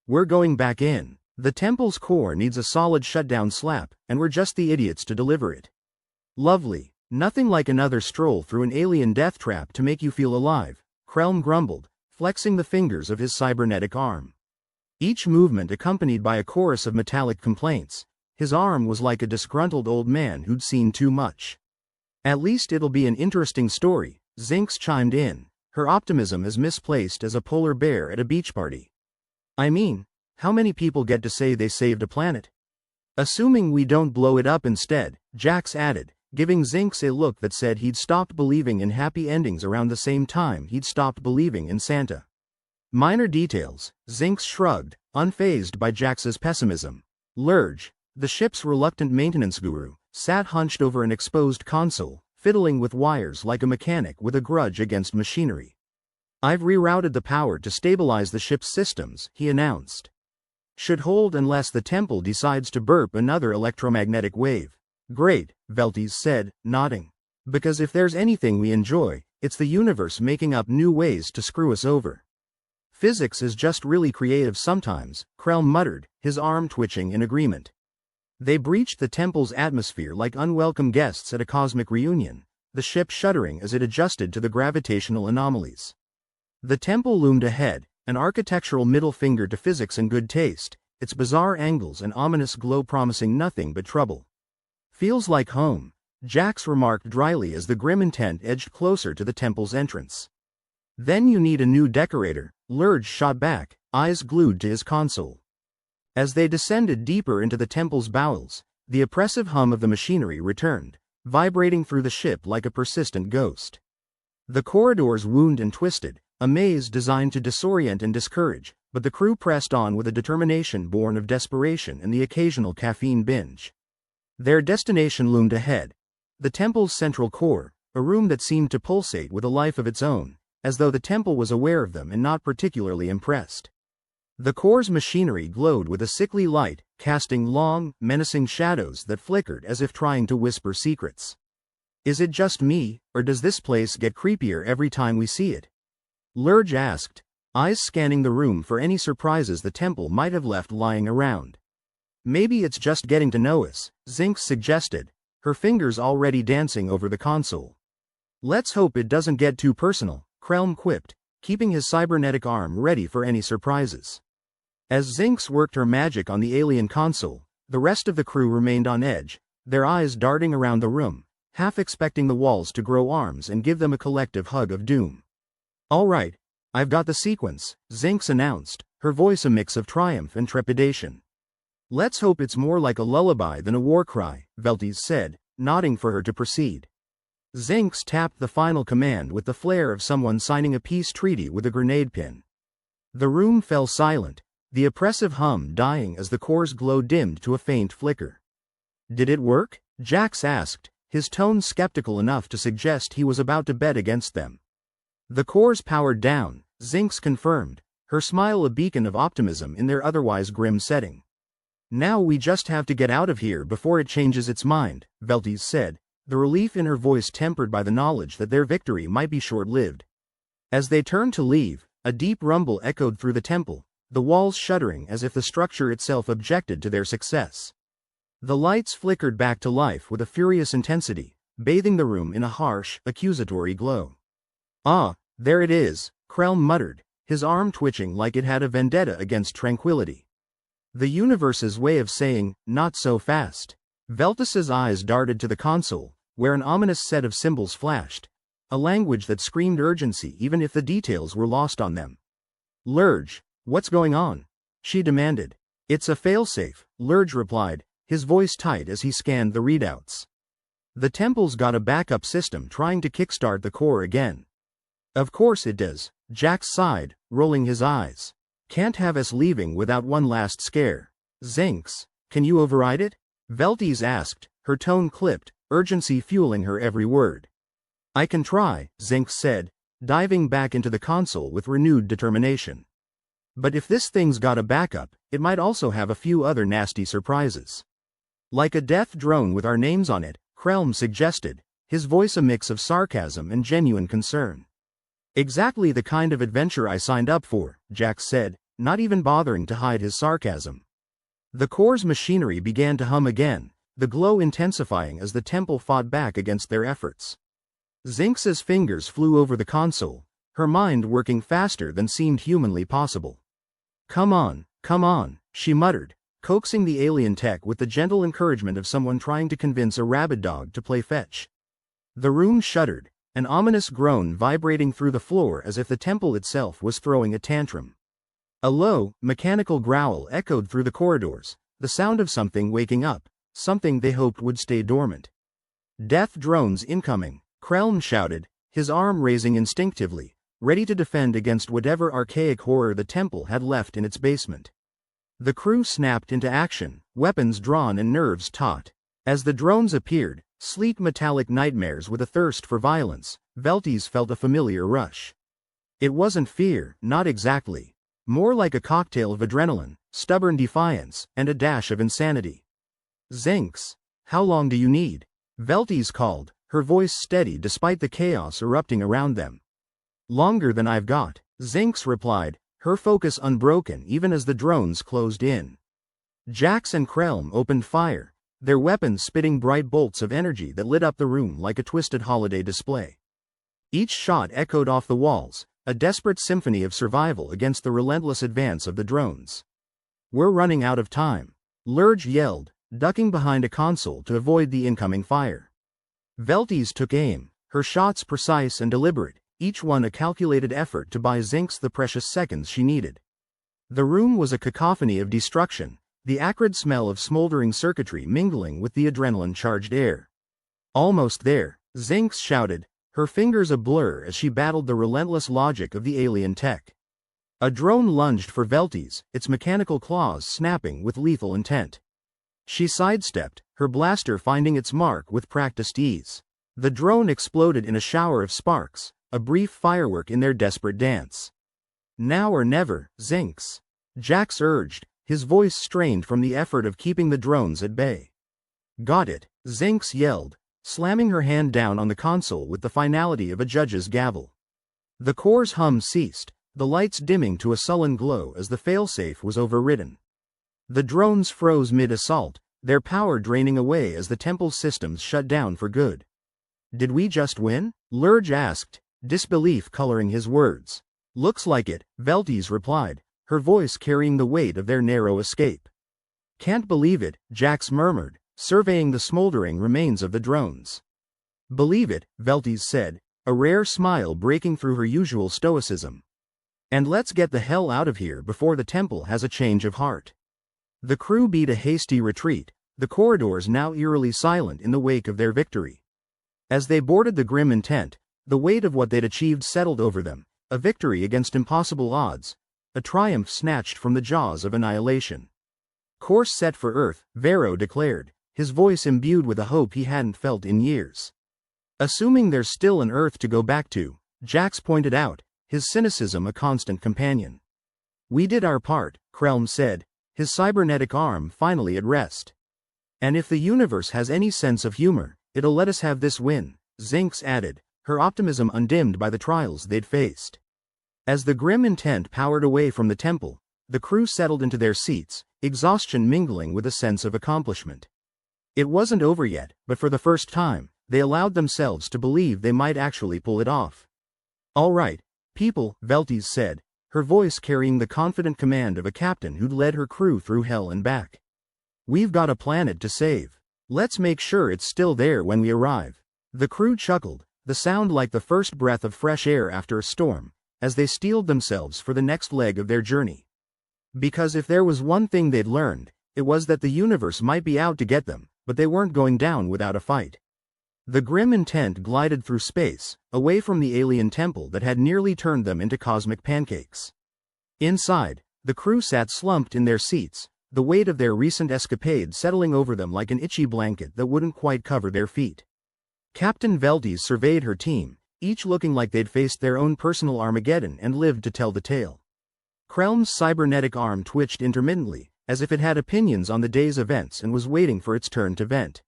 "We're going back in. The temple's core needs a solid shutdown slap, and we're just the idiots to deliver it." "Lovely. Nothing like another stroll through an alien death trap to make you feel alive," Krelm grumbled, flexing the fingers of his cybernetic arm. Each movement accompanied by a chorus of metallic complaints. His arm was like a disgruntled old man who'd seen too much. "At least it'll be an interesting story," Zinx chimed in, her optimism as misplaced as a polar bear at a beach party. "I mean, how many people get to say they saved a planet?" "Assuming we don't blow it up instead," Jax added, giving Zinx a look that said he'd stopped believing in happy endings around the same time he'd stopped believing in Santa. "Minor details," Zinx shrugged, unfazed by Jax's pessimism. Lurge, the ship's reluctant maintenance guru, sat hunched over an exposed console, fiddling with wires like a mechanic with a grudge against machinery. "I've rerouted the power to stabilize the ship's systems," he announced. "Should hold unless the temple decides to burp another electromagnetic wave." "Great," Veltes said, nodding. "Because if there's anything we enjoy, it's the universe making up new ways to screw us over." "Physics is just really creative sometimes," Krelm muttered, his arm twitching in agreement. They breached the temple's atmosphere like unwelcome guests at a cosmic reunion, the ship shuddering as it adjusted to the gravitational anomalies. The temple loomed ahead, an architectural middle finger to physics and good taste, its bizarre angles and ominous glow promising nothing but trouble. "Feels like home," Jax remarked dryly as the grim intent edged closer to the temple's entrance. Then you need a new decorator, Lurge shot back, eyes glued to his console. As they descended deeper into the temple's bowels, the oppressive hum of the machinery returned, vibrating through the ship like a persistent ghost. The corridors wound and twisted, a maze designed to disorient and discourage, but the crew pressed on with a determination born of desperation and the occasional caffeine binge. Their destination loomed ahead, the temple's central core, a room that seemed to pulsate with a life of its own, as though the temple was aware of them and not particularly impressed. The core's machinery glowed with a sickly light, casting long, menacing shadows that flickered as if trying to whisper secrets. Is it just me, or does this place get creepier every time we see it? Lurge asked, eyes scanning the room for any surprises the temple might have left lying around. Maybe it's just getting to know us, Zinx suggested, her fingers already dancing over the console. Let's hope it doesn't get too personal, Krelm quipped, keeping his cybernetic arm ready for any surprises. As Zinx worked her magic on the alien console, the rest of the crew remained on edge, their eyes darting around the room, half expecting the walls to grow arms and give them a collective hug of doom. All right, I've got the sequence, Zinx announced, her voice a mix of triumph and trepidation. Let's hope it's more like a lullaby than a war cry, Veltes said, nodding for her to proceed. Zinx tapped the final command with the flair of someone signing a peace treaty with a grenade pin. The room fell silent, the oppressive hum dying as the core's glow dimmed to a faint flicker. Did it work? Jax asked, his tone skeptical enough to suggest he was about to bet against them. The core's powered down, Zinx confirmed, her smile a beacon of optimism in their otherwise grim setting. Now we just have to get out of here before it changes its mind, Veltes said, the relief in her voice tempered by the knowledge that their victory might be short-lived. As they turned to leave, a deep rumble echoed through the temple, the walls shuddering as if the structure itself objected to their success. The lights flickered back to life with a furious intensity, bathing the room in a harsh, accusatory glow. Ah, there it is, Krelm muttered, his arm twitching like it had a vendetta against tranquility. The universe's way of saying, not so fast. Veltes's eyes darted to the console, where an ominous set of symbols flashed, a language that screamed urgency even if the details were lost on them. Lurge, what's going on? She demanded. It's a failsafe, Lurge replied, his voice tight as he scanned the readouts. The temple's got a backup system trying to kickstart the core again. Of course it does, Jax sighed, rolling his eyes. Can't have us leaving without one last scare. Zinx, can you override it? Veltes asked, her tone clipped, urgency fueling her every word. I can try, Zinx said, diving back into the console with renewed determination. But if this thing's got a backup, it might also have a few other nasty surprises. Like a death drone with our names on it, Krelm suggested, his voice a mix of sarcasm and genuine concern. Exactly the kind of adventure I signed up for, Jax said, not even bothering to hide his sarcasm. The core's machinery began to hum again, the glow intensifying as the temple fought back against their efforts. Zinx's fingers flew over the console, her mind working faster than seemed humanly possible. Come on, she muttered, coaxing the alien tech with the gentle encouragement of someone trying to convince a rabid dog to play fetch. The room shuddered, an ominous groan vibrating through the floor as if the temple itself was throwing a tantrum. A low, mechanical growl echoed through the corridors, the sound of something waking up, something they hoped would stay dormant. Death drones incoming, Krelm shouted, his arm raising instinctively, ready to defend against whatever archaic horror the temple had left in its basement. The crew snapped into action, weapons drawn and nerves taut. As the drones appeared, sleek metallic nightmares with a thirst for violence, Veltes felt a familiar rush. It wasn't fear, not exactly. More like a cocktail of adrenaline, stubborn defiance, and a dash of insanity. Zinx, how long do you need? Veltes called, her voice steady despite the chaos erupting around them. Longer than I've got, Zinx replied, her focus unbroken even as the drones closed in. Jax and Krelm opened fire, their weapons spitting bright bolts of energy that lit up the room like a twisted holiday display. Each shot echoed off the walls, a desperate symphony of survival against the relentless advance of the drones. We're running out of time, Lurge yelled, ducking behind a console to avoid the incoming fire. Veltes took aim, her shots precise and deliberate, each one a calculated effort to buy Zinx the precious seconds she needed. The room was a cacophony of destruction, the acrid smell of smoldering circuitry mingling with the adrenaline-charged air. "Almost there," Zinx shouted, her fingers a blur as she battled the relentless logic of the alien tech. A drone lunged for Veltes, its mechanical claws snapping with lethal intent. She sidestepped, her blaster finding its mark with practiced ease. The drone exploded in a shower of sparks, a brief firework in their desperate dance. "Now or never, Zinx," Jax urged, his voice strained from the effort of keeping the drones at bay. "Got it," Zinx yelled, slamming her hand down on the console with the finality of a judge's gavel. The core's hum ceased, the lights dimming to a sullen glow as the failsafe was overridden. The drones froze mid-assault, their power draining away as the temple's systems shut down for good. "Did we just win?" Lurge asked, disbelief coloring his words. "Looks like it," Veltes replied, her voice carrying the weight of their narrow escape. "Can't believe it," Jax murmured, surveying the smoldering remains of the drones. "Believe it," Veltes said, a rare smile breaking through her usual stoicism. "And let's get the hell out of here before the temple has a change of heart." The crew beat a hasty retreat, the corridors now eerily silent in the wake of their victory. As they boarded the grim intent, the weight of what they'd achieved settled over them, a victory against impossible odds, a triumph snatched from the jaws of annihilation. "Course set for Earth," Vero declared, his voice imbued with a hope he hadn't felt in years. "Assuming there's still an Earth to go back to," Jax pointed out, his cynicism a constant companion. "We did our part," Krelm said, his cybernetic arm finally at rest. "And if the universe has any sense of humor, it'll let us have this win," Zinx added, her optimism undimmed by the trials they'd faced. As the grim intent powered away from the temple, the crew settled into their seats, exhaustion mingling with a sense of accomplishment. It wasn't over yet, but for the first time, they allowed themselves to believe they might actually pull it off. "All right, people," Veltes said, her voice carrying the confident command of a captain who'd led her crew through hell and back. "We've got a planet to save. Let's make sure it's still there when we arrive." The crew chuckled, the sound like the first breath of fresh air after a storm, as they steeled themselves for the next leg of their journey. Because if there was one thing they'd learned, it was that the universe might be out to get them, but they weren't going down without a fight. The grim intent glided through space, away from the alien temple that had nearly turned them into cosmic pancakes. Inside, the crew sat slumped in their seats, the weight of their recent escapade settling over them like an itchy blanket that wouldn't quite cover their feet. Captain Veltes surveyed her team, each looking like they'd faced their own personal Armageddon and lived to tell the tale. Krelm's cybernetic arm twitched intermittently, as if it had opinions on the day's events and was waiting for its turn to vent.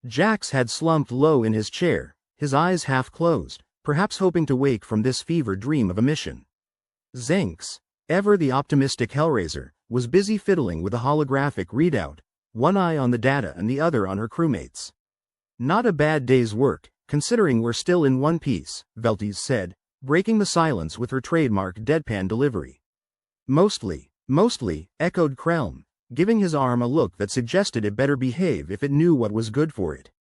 Jax had slumped low in his chair, his eyes half closed, perhaps hoping to wake from this fever dream of a mission. Zinx, ever the optimistic Hellraiser, was busy fiddling with a holographic readout, one eye on the data and the other on her crewmates. "Not a bad day's work, considering we're still in one piece," Veltes said, breaking the silence with her trademark deadpan delivery. Mostly, echoed Krelm, giving his arm a look that suggested it better behave if it knew what was good for it.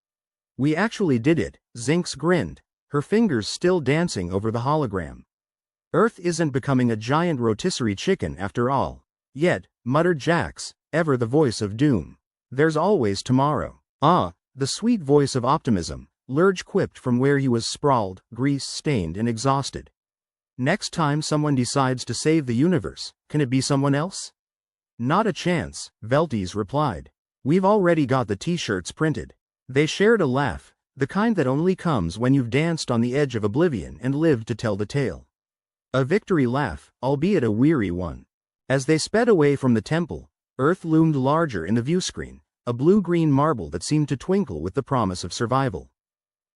"We actually did it," Zinx grinned, her fingers still dancing over the hologram. "Earth isn't becoming a giant rotisserie chicken after all. Yet," muttered Jax, ever the voice of doom. "There's always tomorrow." "Ah," the sweet voice of optimism, Lurge quipped from where he was sprawled, grease-stained and exhausted. "Next time someone decides to save the universe, can it be someone else?" "Not a chance," Veltes replied. "We've already got the t-shirts printed." They shared a laugh, the kind that only comes when you've danced on the edge of oblivion and lived to tell the tale. A victory laugh, albeit a weary one. As they sped away from the temple, Earth loomed larger in the viewscreen, a blue-green marble that seemed to twinkle with the promise of survival.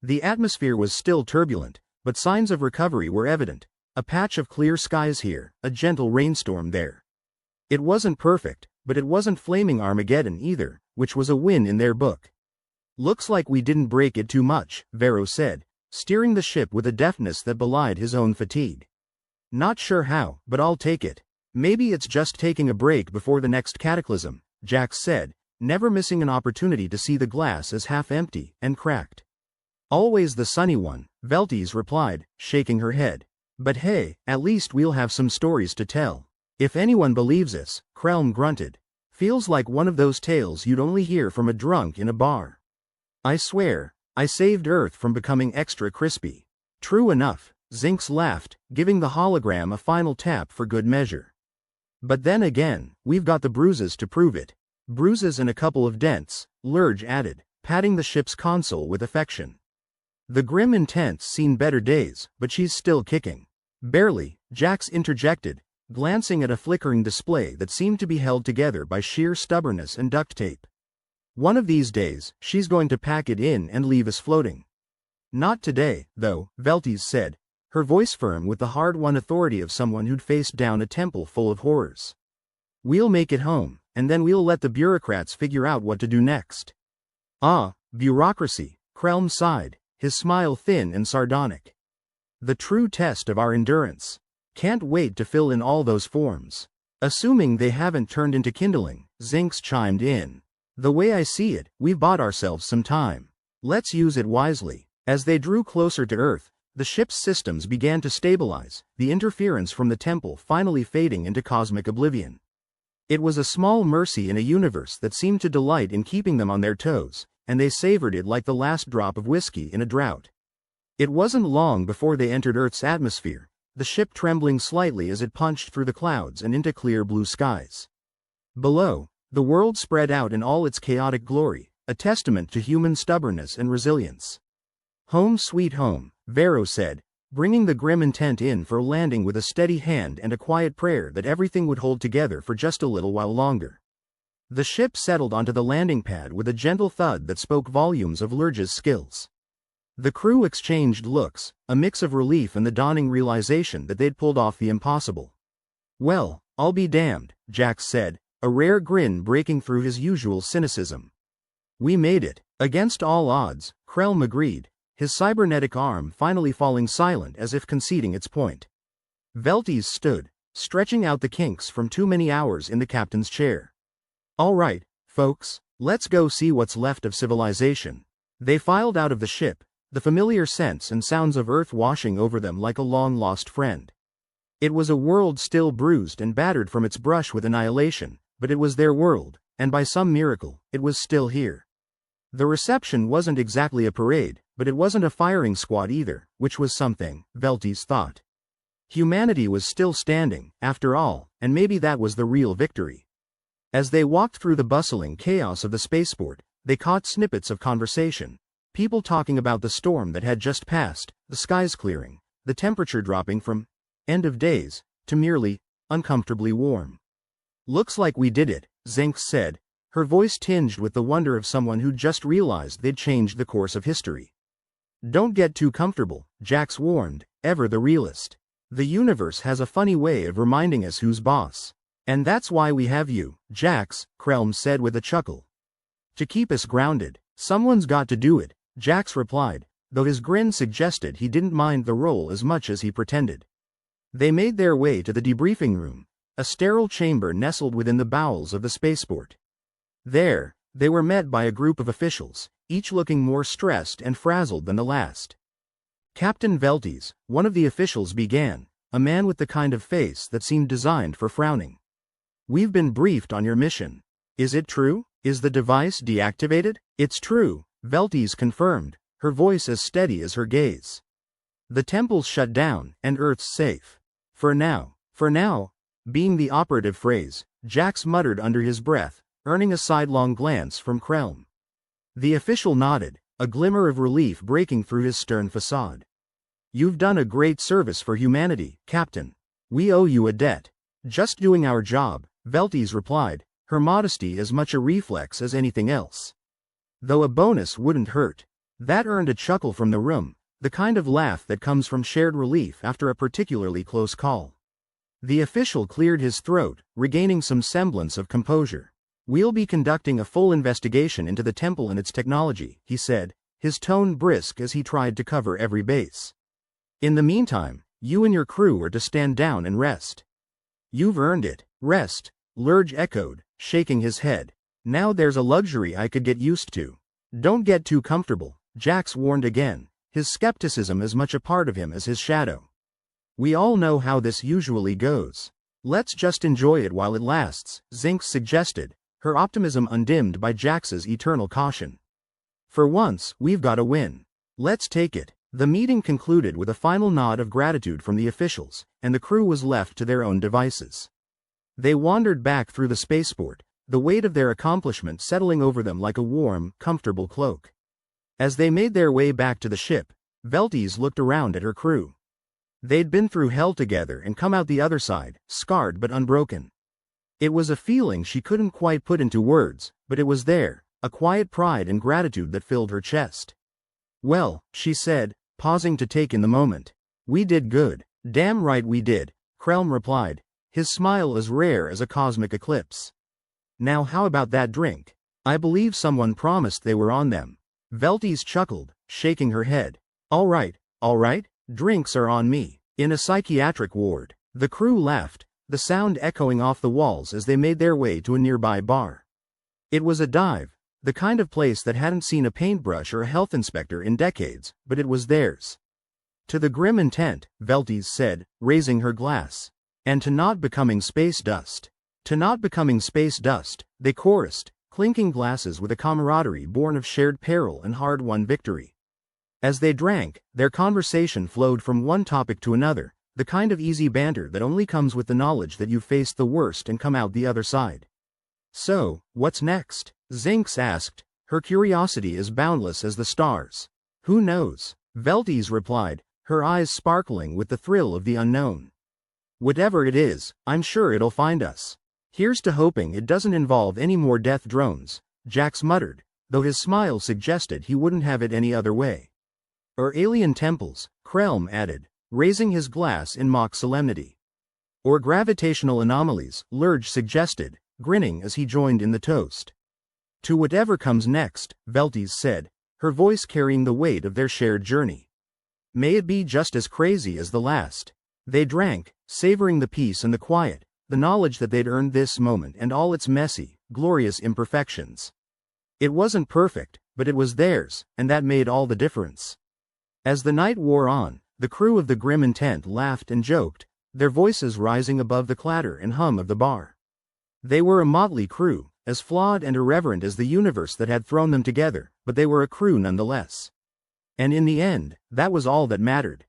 The atmosphere was still turbulent, but signs of recovery were evident, a patch of clear skies here, a gentle rainstorm there. It wasn't perfect, but it wasn't flaming Armageddon either, which was a win in their book. "Looks like we didn't break it too much," Vero said, steering the ship with a deftness that belied his own fatigue. "Not sure how, but I'll take it. Maybe it's just taking a break before the next cataclysm," Jax said, never missing an opportunity to see the glass as half empty and cracked. "Always the sunny one," Veltes replied, shaking her head. But hey, at least we'll have some stories to tell. If anyone believes us, Krelm grunted. Feels like one of those tales you'd only hear from a drunk in a bar. I swear, I saved Earth from becoming extra crispy. True enough, Zinx laughed, giving the hologram a final tap for good measure. But then again, we've got the bruises to prove it. Bruises and a couple of dents, Lurge added, patting the ship's console with affection. The grim intent's seen better days, but she's still kicking. Barely, Jax interjected, glancing at a flickering display that seemed to be held together by sheer stubbornness and duct tape. One of these days, she's going to pack it in and leave us floating. Not today, though, Veltes said, her voice firm with the hard-won authority of someone who'd faced down a temple full of horrors. We'll make it home, and then we'll let the bureaucrats figure out what to do next. Ah, bureaucracy, Krelm sighed, his smile thin and sardonic. The true test of our endurance. Can't wait to fill in all those forms. Assuming they haven't turned into kindling, Zinx chimed in. The way I see it, we've bought ourselves some time. Let's use it wisely. As they drew closer to Earth, the ship's systems began to stabilize, the interference from the temple finally fading into cosmic oblivion. It was a small mercy in a universe that seemed to delight in keeping them on their toes, and they savored it like the last drop of whiskey in a drought. It wasn't long before they entered Earth's atmosphere, the ship trembling slightly as it punched through the clouds and into clear blue skies. Below, the world spread out in all its chaotic glory, a testament to human stubbornness and resilience. Home sweet home, Vero said, bringing the grim intent in for landing with a steady hand and a quiet prayer that everything would hold together for just a little while longer. The ship settled onto the landing pad with a gentle thud that spoke volumes of Lurge's skills. The crew exchanged looks, a mix of relief and the dawning realization that they'd pulled off the impossible. Well, I'll be damned, Jax said, a rare grin breaking through his usual cynicism. We made it. Against all odds, Krelm agreed, his cybernetic arm finally falling silent as if conceding its point. Veltes stood, stretching out the kinks from too many hours in the captain's chair. All right, folks, let's go see what's left of civilization. They filed out of the ship, the familiar scents and sounds of Earth washing over them like a long-lost friend. It was a world still bruised and battered from its brush with annihilation, but it was their world, and by some miracle, it was still here. The reception wasn't exactly a parade, but it wasn't a firing squad either, which was something, Veltes thought. Humanity was still standing, after all, and maybe that was the real victory. As they walked through the bustling chaos of the spaceport, they caught snippets of conversation. People talking about the storm that had just passed, the skies clearing, the temperature dropping from end of days to merely uncomfortably warm. Looks like we did it, Zinx said, her voice tinged with the wonder of someone who'd just realized they'd changed the course of history. Don't get too comfortable, Jax warned, ever the realist. The universe has a funny way of reminding us who's boss. And that's why we have you, Jax, Krelm said with a chuckle. To keep us grounded. Someone's got to do it, Jax replied, though his grin suggested he didn't mind the role as much as he pretended. They made their way to the debriefing room, a sterile chamber nestled within the bowels of the spaceport. There, they were met by a group of officials, each looking more stressed and frazzled than the last. Captain Veltes, one of the officials began, a man with the kind of face that seemed designed for frowning. We've been briefed on your mission. Is it true? Is the device deactivated? It's true, Veltes confirmed, her voice as steady as her gaze. The temple's shut down, and Earth's safe. For now, being the operative phrase, Jax muttered under his breath, earning a sidelong glance from Krelm. The official nodded, a glimmer of relief breaking through his stern facade. You've done a great service for humanity, Captain. We owe you a debt. Just doing our job, Veltes replied, her modesty as much a reflex as anything else. Though a bonus wouldn't hurt. That earned a chuckle from the room, the kind of laugh that comes from shared relief after a particularly close call. The official cleared his throat, regaining some semblance of composure. We'll be conducting a full investigation into the temple and its technology, he said, his tone brisk as he tried to cover every base. In the meantime, you and your crew are to stand down and rest. You've earned it. Rest, Lurge echoed, shaking his head. Now there's a luxury I could get used to. Don't get too comfortable, Jax warned again, his skepticism as much a part of him as his shadow. We all know how this usually goes. Let's just enjoy it while it lasts, Zinx suggested, her optimism undimmed by Jax's eternal caution. For once, we've got a win. Let's take it. The meeting concluded with a final nod of gratitude from the officials, and the crew was left to their own devices. They wandered back through the spaceport, the weight of their accomplishment settling over them like a warm, comfortable cloak. As they made their way back to the ship, Veltes looked around at her crew. They'd been through hell together and come out the other side, scarred but unbroken. It was a feeling she couldn't quite put into words, but it was there, a quiet pride and gratitude that filled her chest. Well, she said, pausing to take in the moment. We did good. Damn right we did, Krelm replied, his smile as rare as a cosmic eclipse. Now how about that drink? I believe someone promised they were on them. Veltes chuckled, shaking her head. All right, drinks are on me. In a psychiatric ward. The crew laughed, the sound echoing off the walls as they made their way to a nearby bar. It was a dive, the kind of place that hadn't seen a paintbrush or a health inspector in decades, but it was theirs. To the grim intent, Veltes said, raising her glass. And to not becoming space dust. To not becoming space dust, they chorused, clinking glasses with a camaraderie born of shared peril and hard-won victory. As they drank, their conversation flowed from one topic to another, the kind of easy banter that only comes with the knowledge that you've faced the worst and come out the other side. So, what's next? Zinx asked, her curiosity as boundless as the stars. Who knows? Veltes replied, her eyes sparkling with the thrill of the unknown. Whatever it is, I'm sure it'll find us. Here's to hoping it doesn't involve any more death drones, Jax muttered, though his smile suggested he wouldn't have it any other way. Or alien temples, Krelm added, raising his glass in mock solemnity. Or gravitational anomalies, Lurge suggested, grinning as he joined in the toast. To whatever comes next, Veltes said, her voice carrying the weight of their shared journey. May it be just as crazy as the last. They drank, savoring the peace and the quiet, the knowledge that they'd earned this moment and all its messy, glorious imperfections. It wasn't perfect, but it was theirs, and that made all the difference. As the night wore on, the crew of the Grim Intent laughed and joked, their voices rising above the clatter and hum of the bar. They were a motley crew, as flawed and irreverent as the universe that had thrown them together, but they were a crew nonetheless. And in the end, that was all that mattered.